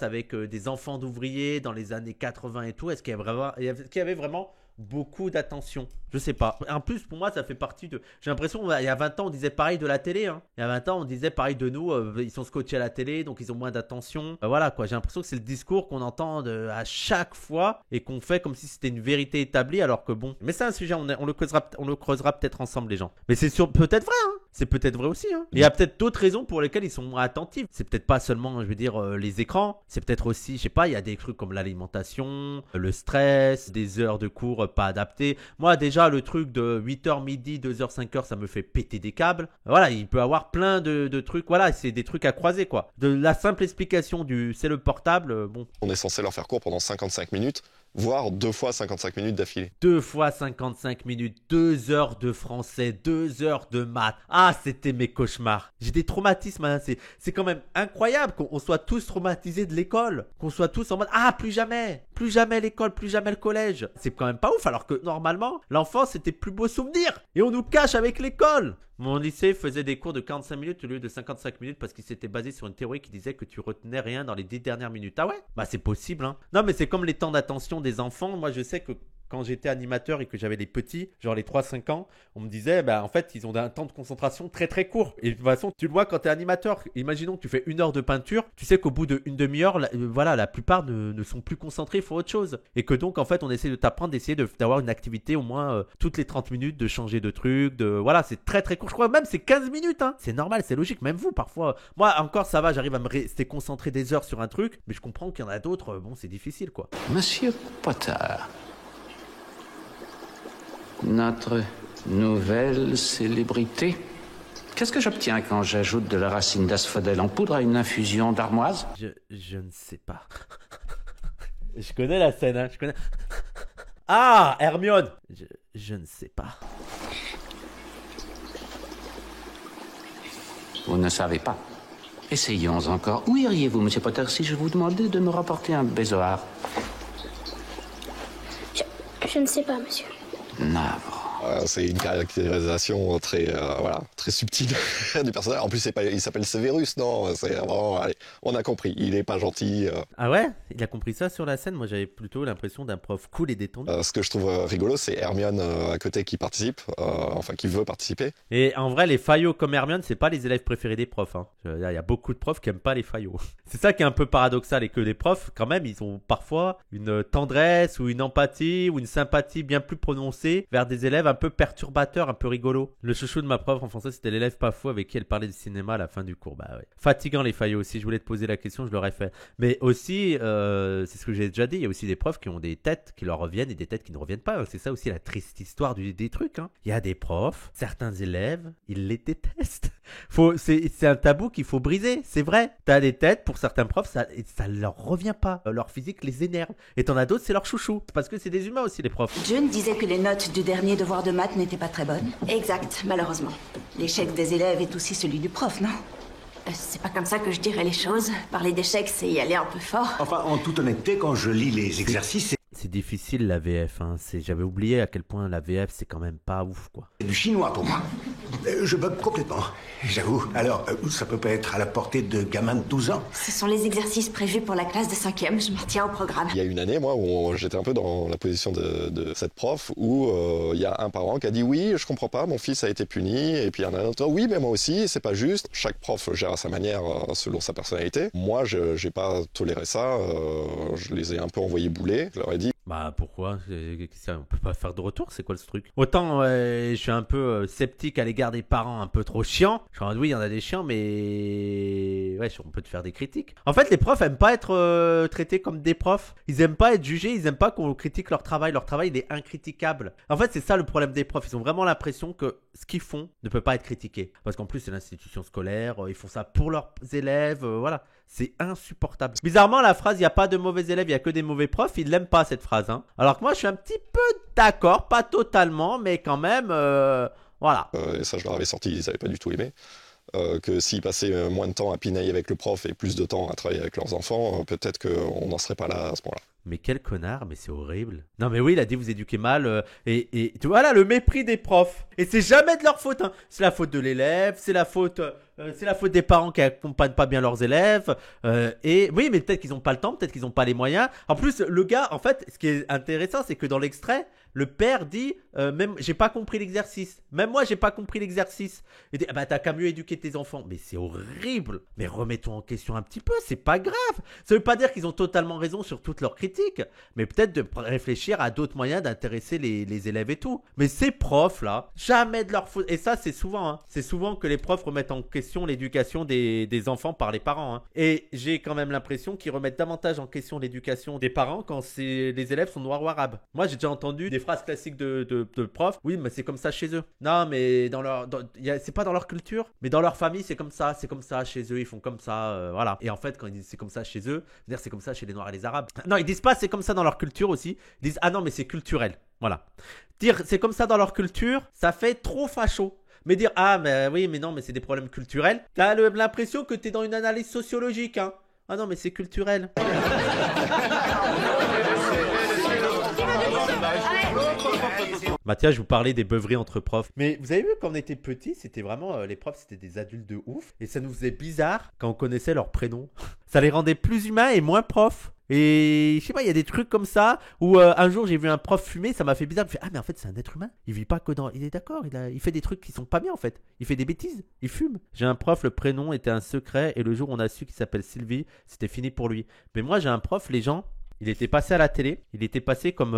A: avec des enfants d'ouvriers dans les années 80 et tout, est-ce qu'il y avait vraiment beaucoup d'attention? Je sais pas. En plus, pour moi, ça fait partie de... J'ai l'impression, il y a 20 ans, on disait pareil de la télé. Hein. Il y a 20 ans, on disait pareil de nous. Ils sont scotchés à la télé, donc ils ont moins d'attention. Voilà, quoi. J'ai l'impression que c'est le discours qu'on entend à chaque fois et qu'on fait comme si c'était une vérité établie, alors que bon... Mais c'est un sujet, on le creusera peut-être ensemble, les gens. Mais c'est peut-être vrai, hein. C'est peut-être vrai aussi. Hein. Il y a peut-être d'autres raisons pour lesquelles ils sont moins attentifs. C'est peut-être pas seulement, je veux dire, les écrans. C'est peut-être aussi, je sais pas, il y a des trucs comme l'alimentation, le stress, des heures de cours pas adaptées. Moi, déjà, le truc de 8h midi, 2h, 5h, ça me fait péter des câbles. Voilà, il peut y avoir plein de trucs. Voilà, c'est des trucs à croiser, quoi. De la simple explication c'est le portable, bon.
B: On est censé leur faire cours pendant 55 minutes. Voire 2 fois 55 minutes d'affilée.
A: 2 fois 55 minutes, 2 heures de français, 2 heures de maths. Ah, c'était mes cauchemars. J'ai des traumatismes. Hein. C'est quand même incroyable qu'on soit tous traumatisés de l'école. Qu'on soit tous en mode, ah, plus jamais l'école, plus jamais le collège. C'est quand même pas ouf, alors que normalement, l'enfance, c'était plus beau souvenir. Et on nous cache avec l'école. Mon lycée faisait des cours de 45 minutes au lieu de 55 minutes parce qu'il s'était basé sur une théorie qui disait que tu retenais rien dans les 10 dernières minutes. Ah ouais? Bah c'est possible, hein. Non, mais c'est comme les temps d'attention des enfants. Moi, je sais que quand j'étais animateur et que j'avais les petits, genre les 3-5 ans, on me disait, bah en fait, ils ont un temps de concentration très très court. Et de toute façon, tu le vois quand tu es animateur. Imaginons que tu fais 1 heure de peinture, tu sais qu'au bout d'une demi-heure, la plupart ne sont plus concentrés, il faut autre chose. Et que donc, en fait, on essaie de t'apprendre, d'essayer d'avoir une activité au moins toutes les 30 minutes, de changer de truc, voilà, c'est très très court. Je crois même c'est 15 minutes, hein. C'est normal, c'est logique, même vous, parfois. Moi, encore, ça va, j'arrive à me rester concentré des heures sur un truc, mais je comprends qu'il y en a d'autres, bon, c'est difficile, quoi.
P: Monsieur Potter, notre nouvelle célébrité. Qu'est-ce que j'obtiens quand j'ajoute de la racine d'asphodèle en poudre à une infusion d'armoise?
A: Je ne sais pas. Je connais la scène, hein. Je connais... Ah, Hermione. Je ne sais pas.
P: Vous ne savez pas. Essayons encore. Où iriez-vous, Monsieur Potter, si je vous demandais de me rapporter un bézoard?
Q: Je ne sais pas, monsieur.
P: Navrant.
B: C'est une caractérisation très subtile du personnage. En plus, il s'appelle Severus, non? C'est vraiment, allez, on a compris. Il est pas gentil.
A: Ah ouais? Il a compris ça sur la scène? Moi, j'avais plutôt l'impression d'un prof cool et détendu.
B: Ce que je trouve rigolo, c'est Hermione à côté qui participe, qui veut participer.
A: Et en vrai, les faillots comme Hermione, c'est pas les élèves préférés des profs. Hein. Il y a beaucoup de profs qui aiment pas les faillots. C'est ça qui est un peu paradoxal, et que les profs, quand même, ils ont parfois une tendresse ou une empathie ou une sympathie bien plus prononcée vers des élèves un peu perturbateurs, un peu rigolos. Le chouchou de ma prof en français, c'était l'élève pas fou avec qui elle parlait de cinéma à la fin du cours. Bah ouais. Fatigant les faillots aussi. Je voulais te poser la question, je l'aurais fait. Mais aussi, c'est ce que j'ai déjà dit, il y a aussi des profs qui ont des têtes qui leur reviennent et des têtes qui ne reviennent pas. C'est ça aussi la triste histoire des trucs. Hein. Il y a des profs, certains élèves, ils les détestent. C'est un tabou qu'il faut briser, c'est vrai. T'as des têtes, pour certains profs, ça leur revient pas. Leur physique les énerve. Et t'en as d'autres, c'est leur chouchou. Parce que c'est des humains aussi, les profs.
F: June disait que les notes du dernier devoir de maths n'étaient pas très bonnes. Exact, malheureusement. L'échec des élèves est aussi celui du prof, non? C'est pas comme ça que je dirais les choses. Parler d'échec, c'est y aller un peu fort.
E: Enfin, en toute honnêteté, quand je lis les exercices,
A: c'est difficile la VF, hein. J'avais oublié à quel point la VF c'est quand même pas ouf, quoi.
E: c'est du chinois pour moi. Je bug complètement, j'avoue. Alors, ça peut pas être à la portée de gamins de 12 ans.
F: Ce sont les exercices prévus pour la classe de 5e, je m'en tiens au programme.
B: Il y a une année, moi, où j'étais un peu dans la position de cette prof, où il y a un parent qui a dit oui, je comprends pas, mon fils a été puni, et puis il y en a un autre, oui, mais moi aussi, c'est pas juste. Chaque prof gère à sa manière, selon sa personnalité. Moi, j'ai pas toléré ça, je les ai un peu envoyés bouler. Je leur ai dit,
A: Bah pourquoi? On peut pas faire de retour, c'est quoi ce truc? Autant je suis un peu sceptique à l'égard des parents un peu trop chiants. Genre oui, il y en a des chiants, mais ouais, on peut te faire des critiques. En fait, les profs aiment pas être traités comme des profs. Ils aiment pas être jugés, ils aiment pas qu'on critique leur travail. Leur travail, il est incritiquable. En fait, c'est ça le problème des profs. Ils ont vraiment l'impression que ce qu'ils font ne peut pas être critiqué. Parce qu'en plus, c'est l'institution scolaire, ils font ça pour leurs élèves, voilà. C'est insupportable. Bizarrement, la phrase « il n'y a pas de mauvais élèves, il n'y a que des mauvais profs », ils l'aiment pas cette phrase. Hein. Alors que moi, je suis un petit peu d'accord, pas totalement, mais quand même, voilà.
B: Et ça, je leur avais sorti, ils n'avaient pas du tout aimé. Que s'ils passaient moins de temps à pinailler avec le prof et plus de temps à travailler avec leurs enfants, peut-être qu'on n'en serait pas là à ce moment-là.
A: Mais quel connard, mais c'est horrible. Non mais oui, il a dit vous éduquez mal et tu vois là le mépris des profs. Et c'est jamais de leur faute. Hein. C'est la faute de l'élève, c'est la faute des parents qui accompagnent pas bien leurs élèves. Et oui, mais peut-être qu'ils n'ont pas le temps, peut-être qu'ils n'ont pas les moyens. En plus, le gars, en fait, ce qui est intéressant, c'est que dans l'extrait, le père dit même j'ai pas compris l'exercice. Même moi, j'ai pas compris l'exercice. Il dit bah t'as qu'à mieux éduquer tes enfants. Mais c'est horrible. Mais remets-toi en question un petit peu. C'est pas grave. Ça veut pas dire qu'ils ont totalement raison sur toutes leurs critiques. Mais peut-être de réfléchir à d'autres moyens d'intéresser les élèves et tout. Mais ces profs là, jamais de leur faute. Et ça c'est souvent, hein. C'est souvent que les profs remettent en question l'éducation des enfants par les parents. Hein. Et j'ai quand même l'impression qu'ils remettent davantage en question l'éducation des parents quand les élèves sont noirs ou arabes. Moi j'ai déjà entendu des phrases classiques de profs. Oui, mais c'est comme ça chez eux. Non, mais c'est pas dans leur culture, mais dans leur famille c'est comme ça chez eux. Ils font comme ça, voilà. Et en fait quand ils disent c'est comme ça chez eux, dire c'est comme ça chez les noirs et les arabes. Non, ils disent pas c'est comme ça dans leur culture aussi. Ils disent ah non mais c'est culturel. Voilà. Dire c'est comme ça dans leur culture, ça fait trop facho. Mais dire ah mais oui mais non mais c'est des problèmes culturels. T'as l'impression que t'es dans une analyse sociologique. Hein. Ah non mais c'est culturel. Mathias, je vous parlais des beuveries entre profs. Mais vous avez vu quand on était petits, c'était vraiment les profs, c'était des adultes de ouf. Et ça nous faisait bizarre quand on connaissait leurs prénoms. Ça les rendait plus humains et moins profs. Et je sais pas, il y a des trucs comme ça où un jour j'ai vu un prof fumer, ça m'a fait bizarre. Je me fais, ah mais en fait c'est un être humain. Il vit pas que dans. Il est d'accord, il fait des trucs qui sont pas bien en fait. Il fait des bêtises, il fume. J'ai un prof, le prénom était un secret et le jour où on a su qu'il s'appelle Sylvie, c'était fini pour lui. Mais moi j'ai un prof, les gens. Il était passé à la télé, il était passé comme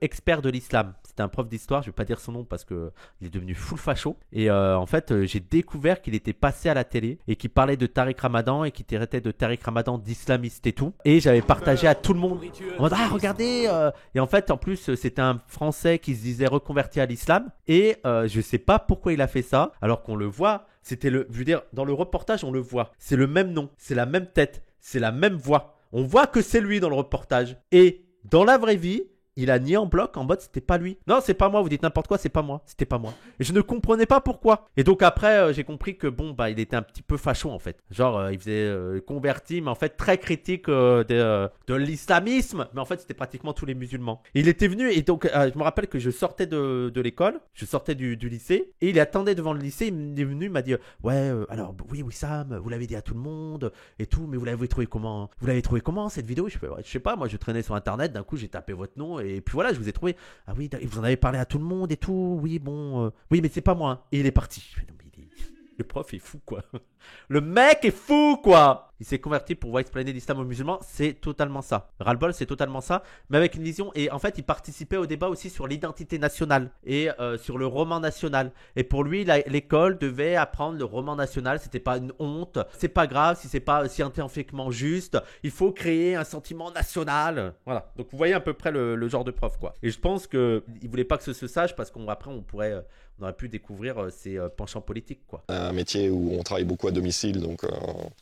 A: expert de l'islam. C'était un prof d'histoire, je ne vais pas dire son nom parce qu'il est devenu full facho. Et en fait, j'ai découvert qu'il était passé à la télé et qu'il parlait de Tariq Ramadan et qu'il traitait de Tariq Ramadan d'islamiste et tout. Et j'avais partagé à tout le monde. On m'a dit, ah regardez Et en fait, en plus, c'était un Français qui se disait reconverti à l'islam. Et je ne sais pas pourquoi il a fait ça, alors qu'on le voit. Je veux dire, dans le reportage, on le voit. C'est le même nom, c'est la même tête, c'est la même voix. On voit que c'est lui dans le reportage. Et dans la vraie vie, il a nié en bloc en mode c'était pas lui. Non, c'est pas moi, vous dites n'importe quoi, c'est pas moi. C'était pas moi. Et je ne comprenais pas pourquoi. Et donc après, j'ai compris que bon, bah, il était un petit peu facho en fait. Genre, il faisait converti, mais en fait très critique de l'islamisme. Mais en fait, c'était pratiquement tous les musulmans. Et il était venu, et donc je me rappelle que je sortais de l'école, je sortais du lycée, et il attendait devant le lycée, il est venu, il m'a dit ouais, alors oui, Wissam, vous l'avez dit à tout le monde et tout, mais vous l'avez trouvé comment? Vous l'avez trouvé comment cette vidéo? Je sais pas, moi je traînais sur internet, d'un coup j'ai tapé votre nom. Et puis voilà, je vous ai trouvé. Ah oui, vous en avez parlé à tout le monde et tout. Oui, bon. Oui, mais c'est pas moi. Hein. Et il est parti. Le prof est fou, quoi. Le mec est fou, quoi. Il s'est converti pour explainer l'islam aux musulmans. C'est totalement ça. Ras-le-bol, c'est totalement ça. Mais avec une vision. Et en fait, il participait au débat aussi sur l'identité nationale et sur le roman national. Et pour lui, l'école devait apprendre le roman national. C'était pas une honte. C'est pas grave si c'est pas scientifiquement juste. Il faut créer un sentiment national. Voilà. Donc vous voyez à peu près le genre de prof, quoi. Et je pense qu'il voulait pas que ce se sache parce qu'après, on aurait pu découvrir ses penchants politiques, quoi.
B: Un métier où on travaille beaucoup à domicile, donc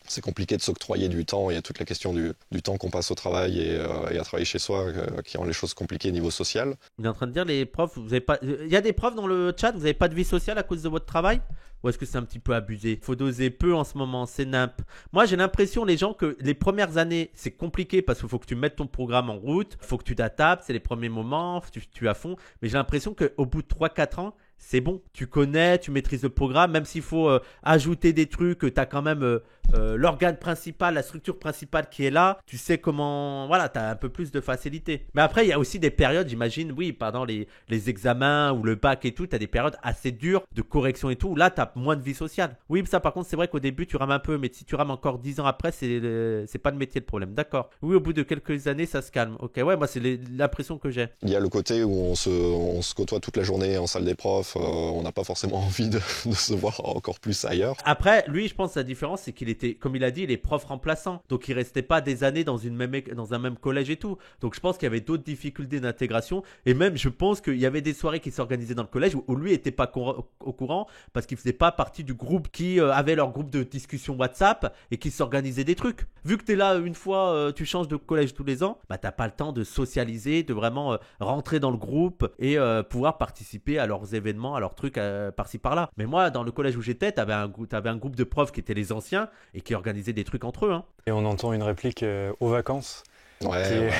B: c'est compliqué de s'octroyer du temps. Il y a toute la question du temps qu'on passe au travail et à travailler chez soi qui rend les choses compliquées niveau social.
A: Il est en train de dire les profs, vous avez pas. Il y a des profs dans le chat, vous n'avez pas de vie sociale à cause de votre travail? Ou est-ce que c'est un petit peu abusé? Faut doser peu en ce moment, c'est nimp. Moi j'ai l'impression les gens que les premières années c'est compliqué parce qu'il faut que tu mettes ton programme en route, faut que tu t'adaptes, c'est les premiers moments, tu à fond. Mais j'ai l'impression qu'au bout de 3-4 ans, c'est bon. Tu connais, tu maîtrises le programme, même s'il faut ajouter des trucs, tu as quand même l'organe principal, la structure principale qui est là, tu sais comment, voilà, t'as un peu plus de facilité. Mais après, il y a aussi des périodes, j'imagine, oui, pendant les examens ou le bac et tout, t'as des périodes assez dures de correction et tout, où là, t'as moins de vie sociale. Oui, ça, par contre, c'est vrai qu'au début, tu rames un peu, mais si tu rames encore 10 ans après, c'est pas le métier le problème. D'accord. Oui, au bout de quelques années, ça se calme. Ok, ouais, moi, c'est l'impression que j'ai.
B: Il y a le côté où on se côtoie toute la journée en salle des profs, on n'a pas forcément envie de se voir encore plus ailleurs.
A: Après, lui, je pense que la différence, c'est qu'il était, comme il a dit, il est prof remplaçant. Donc, il restait pas des années dans un même collège et tout. Donc, je pense qu'il y avait d'autres difficultés d'intégration. Et même, je pense qu'il y avait des soirées qui s'organisaient dans le collège où lui était pas au courant parce qu'il faisait pas partie du groupe qui avait leur groupe de discussion WhatsApp et qui s'organisait des trucs. Vu que tu es là une fois, tu changes de collège tous les ans, bah, t'as pas le temps de socialiser, de vraiment rentrer dans le groupe et pouvoir participer à leurs événements, à leurs trucs par-ci par-là. Mais moi, dans le collège où j'étais, t'avais un groupe de profs qui étaient les anciens et qui organisaient des trucs entre eux. Hein.
R: Et on entend une réplique aux vacances, qui est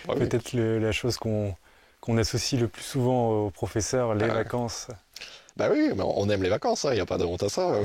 R: peut-être la chose qu'on associe le plus souvent aux professeurs, les vacances.
B: Bah oui, mais on aime les vacances, il n'y a pas de honte à ça.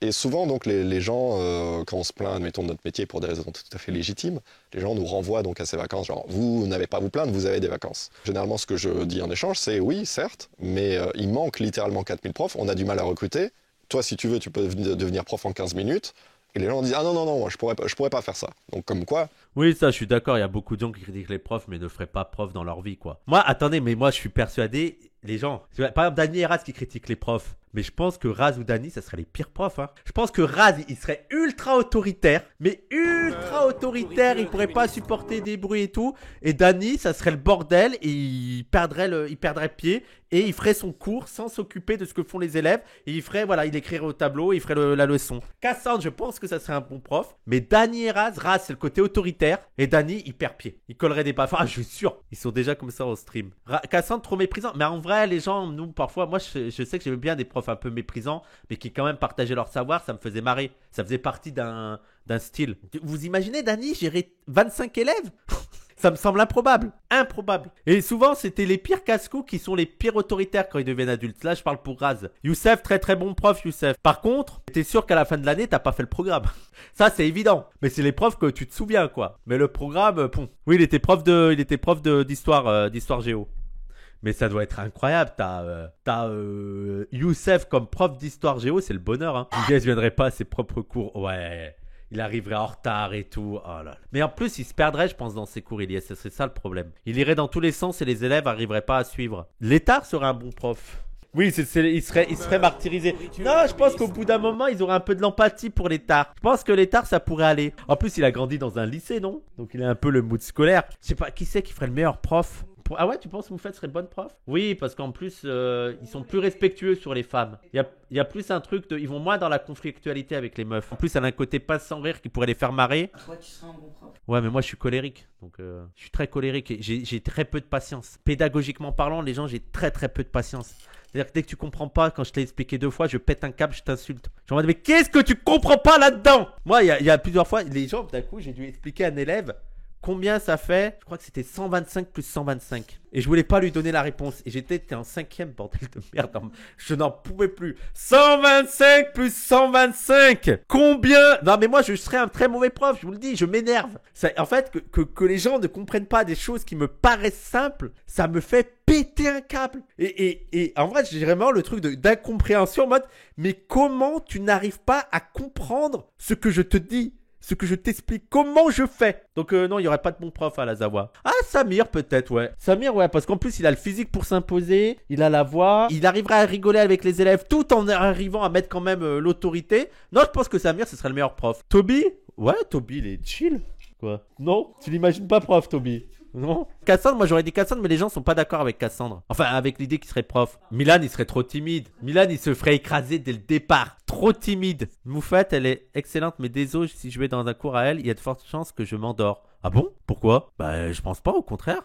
B: Et souvent, donc, les gens, quand on se plaint, admettons, de notre métier pour des raisons tout à fait légitimes, les gens nous renvoient donc à ces vacances, genre, vous n'avez pas à vous plaindre, vous avez des vacances. Généralement, ce que je dis en échange, c'est oui, certes, mais il manque littéralement 4000 profs, on a du mal à recruter. Toi, si tu veux, tu peux devenir prof en 15 minutes. Et les gens disent ah non, moi, je pourrais pas faire ça. Donc comme quoi.
A: Oui, ça, je suis d'accord. Il y a beaucoup de gens qui critiquent les profs, mais ne feraient pas prof dans leur vie, quoi. Moi, attendez, mais moi, je suis persuadé, les gens. Par exemple, Dany et Raz qui critiquent les profs. Mais je pense que Raz ou Dany, ça serait les pires profs. Hein. Je pense que Raz, il serait ultra autoritaire. Mais ultra autoritaire. Il pourrait pas supporter des bruits et tout. Et Dany, ça serait le bordel. Et il perdrait pied. Et il ferait son cours sans s'occuper de ce que font les élèves. Et il ferait, voilà, il écrirait au tableau. Il ferait la leçon. Cassandre, je pense que ça serait un bon prof. Mais Dany et Raz, c'est le côté autoritaire. Et Dany, il perd pied. Il collerait des baffes. Ah, je suis sûr. Ils sont déjà comme ça au stream. Cassandre, trop méprisant. Mais en vrai, les gens, nous, parfois, moi, je sais que j'aimais bien des profs un peu méprisants, mais qui quand même partageaient leur savoir, ça me faisait marrer. Ça faisait partie d'un style. Vous imaginez, Dany, gérer 25 élèves? Ça me semble improbable. Improbable. Et souvent, c'était les pires casse-cou qui sont les pires autoritaires quand ils deviennent adultes. Là, je parle pour Raz. Youssef, très très bon prof, Youssef. Par contre, t'es sûr qu'à la fin de l'année, t'as pas fait le programme. Ça, c'est évident. Mais c'est les profs que tu te souviens, quoi. Mais le programme, bon. Oui, il était prof d'histoire géo. Mais ça doit être incroyable. T'as Youssef comme prof d'histoire géo, c'est le bonheur. Hein. Le gars, il viendrait pas à ses propres cours. Ouais. Il arriverait en retard et tout. Oh là là. Mais en plus, il se perdrait, je pense, dans ses cours. Ce serait ça le problème. Il irait dans tous les sens et les élèves n'arriveraient pas à suivre. L'étard serait un bon prof. Oui, il serait martyrisé. Non, je pense qu'au bout d'un moment, ils auraient un peu de l'empathie pour l'étard. Je pense que l'étard, ça pourrait aller. En plus, il a grandi dans un lycée, non? Donc, il a un peu le mood scolaire. Je sais pas, qui c'est qui ferait le meilleur prof? Ah ouais, tu penses que Moufette serait bonne prof? Oui, parce qu'en plus, ils sont plus respectueux sur les femmes. Il y a plus un truc ils vont moins dans la conflictualité avec les meufs. En plus, elle a un côté pas sans rire qui pourrait les faire marrer.
N: Toi, tu seras un bon prof.
A: Ouais, mais moi, je suis colérique. Donc, je suis très colérique et j'ai très peu de patience. Pédagogiquement parlant, les gens, j'ai très très peu de patience. C'est-à-dire que dès que tu comprends pas, quand je t'ai expliqué 2 fois, je pète un câble, je t'insulte. Je me dis, mais qu'est-ce que tu comprends pas là-dedans? Moi, il y a plusieurs fois, les gens, d'un coup, j'ai dû expliquer à un élève combien ça fait. Je crois que c'était 125 plus 125. Et je voulais pas lui donner la réponse. Et j'étais en 5e, bordel de merde. Je n'en pouvais plus. 125 plus 125. Combien? Non, mais moi, je serais un très mauvais prof. Je vous le dis, je m'énerve. En fait, que les gens ne comprennent pas des choses qui me paraissent simples, ça me fait péter un câble. Et en vrai, j'ai vraiment le truc d'incompréhension en mode, mais comment tu n'arrives pas à comprendre ce que je te dis? Ce que je t'explique, comment je fais. Donc non, il n'y aurait pas de bon prof à la Zawa. Ah, Samir peut-être, ouais. Samir, ouais, parce qu'en plus, il a le physique pour s'imposer, il a la voix, il arrivera à rigoler avec les élèves tout en arrivant à mettre quand même l'autorité. Non, je pense que Samir, ce serait le meilleur prof. Toby? Ouais, Toby, il est chill. Quoi? Non? Tu l'imagines pas prof, Toby? Non? Cassandre, moi j'aurais dit Cassandre, mais les gens sont pas d'accord avec Cassandre. Enfin, avec l'idée qu'il serait prof. Milan, il serait trop timide. Milan, il se ferait écraser dès le départ. Trop timide. Moufette, elle est excellente, mais désolé, si je vais dans un cours à elle, il y a de fortes chances que je m'endors. Ah bon? Pourquoi? Bah, je pense pas, au contraire.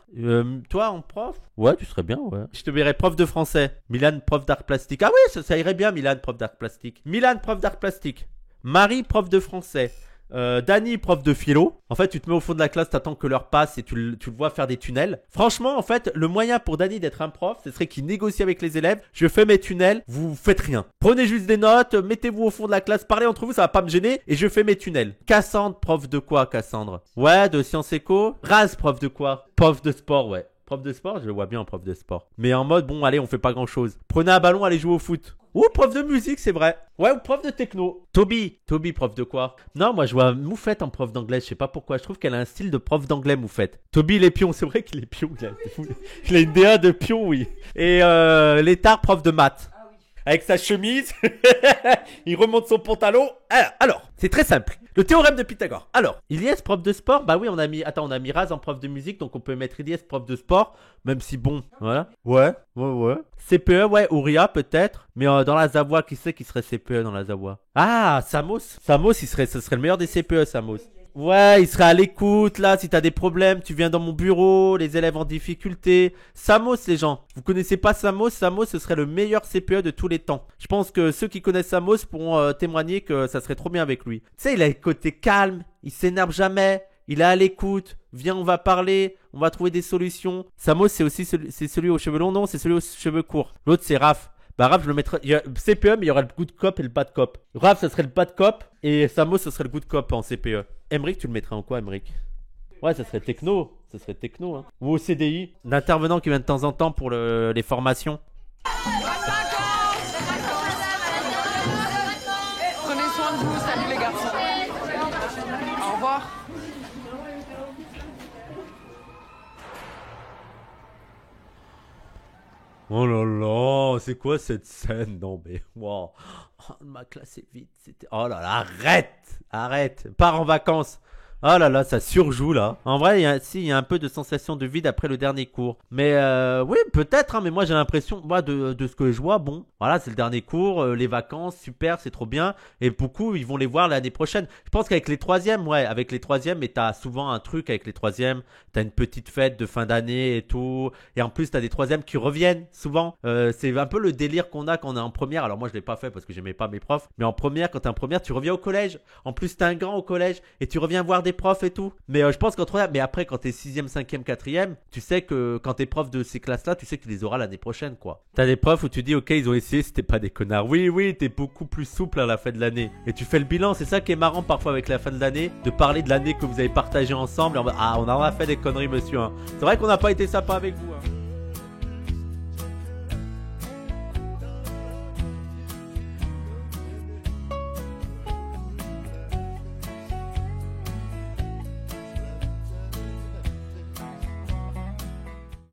A: Toi, en prof? Ouais, tu serais bien, ouais. Je te verrais prof de français. Milan, prof d'art plastique. Ah oui, ça irait bien, Milan, prof d'art plastique. Milan, prof d'art plastique. Marie, prof de français. Dany, prof de philo. En fait, tu te mets au fond de la classe, t'attends que l'heure passe et tu le vois faire des tunnels. Franchement, en fait, le moyen pour Dany d'être un prof, ce serait qu'il négocie avec les élèves. Je fais mes tunnels, vous faites rien. Prenez juste des notes, mettez-vous au fond de la classe, parlez entre vous, ça va pas me gêner. Et je fais mes tunnels. Cassandre, prof de quoi, Cassandre? Ouais, de sciences éco. Raz, prof de quoi? Prof de sport, ouais. Prof de sport, je le vois bien en prof de sport. Mais en mode, bon, allez, on fait pas grand chose. Prenez un ballon, allez jouer au foot. Ou prof de musique, c'est vrai. Ouais, ou prof de techno. Toby, prof de quoi? Non, moi je vois Moufette en prof d'anglais, je sais pas pourquoi. Je trouve qu'elle a un style de prof d'anglais, Moufette. Toby, les pions, c'est vrai qu'il est pion. Il a une DA de pion, oui. Et Létard, prof de maths. Avec sa chemise, il remonte son pantalon. Alors, c'est très simple. Le théorème de Pythagore. Alors, Ilyes, prof de sport. Bah oui, on a mis Raz en prof de musique, donc on peut mettre Ilyes, prof de sport. Même si bon, voilà. Ouais. CPE, ouais, Ouria peut-être. Mais dans la Zavoie, qui c'est qui serait CPE dans la Zavoie? Ah, Samos. Samos, ce serait le meilleur des CPE, Samos. Ouais, il serait à l'écoute, là, si t'as des problèmes, tu viens dans mon bureau, les élèves en difficulté. Samos, les gens. Vous connaissez pas Samos? Samos, ce serait le meilleur CPE de tous les temps. Je pense que ceux qui connaissent Samos pourront témoigner que ça serait trop bien avec lui. Tu sais, il a le côté calme, il s'énerve jamais, il est à l'écoute. Viens, on va parler, on va trouver des solutions. Samos, c'est aussi celui aux cheveux longs, non, c'est celui aux cheveux courts. L'autre, c'est Raph. Bah Raph, je le mettrais. Il y a CPE, mais il y aura le good cop et le bad cop. Raph, ce serait le bad cop et Samos, ce serait le good cop en CPE. Emric, tu le mettrais en quoi, Emric? Ouais, ça serait techno. Ça serait techno, hein. Ou au CDI, d'intervenant qui vient de temps en temps pour les formations.
I: Prenez soin de vous, salut les garçons. Au revoir.
A: Oh là là, c'est quoi cette scène? Non mais, wow. Oh, ma classe est vide. Oh là là, arrête. Pars en vacances. Oh là là, ça surjoue là. En vrai, il y a un peu de sensation de vide après le dernier cours. Mais oui, peut-être, hein, mais moi j'ai l'impression, moi de ce que je vois, bon, voilà, c'est le dernier cours, les vacances, super, c'est trop bien. Et beaucoup, ils vont les voir l'année prochaine. Je pense qu'avec les troisièmes, ouais, avec les troisièmes, mais t'as souvent un truc avec les troisièmes. T'as une petite fête de fin d'année et tout. Et en plus, t'as des troisièmes qui reviennent souvent. C'est un peu le délire qu'on a quand on est en première. Alors moi, je l'ai pas fait parce que j'aimais pas mes profs. Mais en première, quand t'es en première, tu reviens au collège. En plus, t'es un grand au collège et tu reviens voir des profs et tout. Mais je pense qu'en troisième, mais après, quand t'es 6e, 5e, 4e, tu sais que quand t'es prof de ces classes-là, tu sais que tu les auras l'année prochaine, quoi. T'as des profs où tu dis, ok, ils ont essayé, c'était pas des connards. Oui, t'es beaucoup plus souple à la fin de l'année. Et tu fais le bilan. C'est ça qui est marrant parfois avec la fin de l'année, de parler de l'année que vous avez partagé ensemble. Ah, on en a fait des conneries, monsieur. Hein. C'est vrai qu'on n'a pas été sympa avec vous. Hein.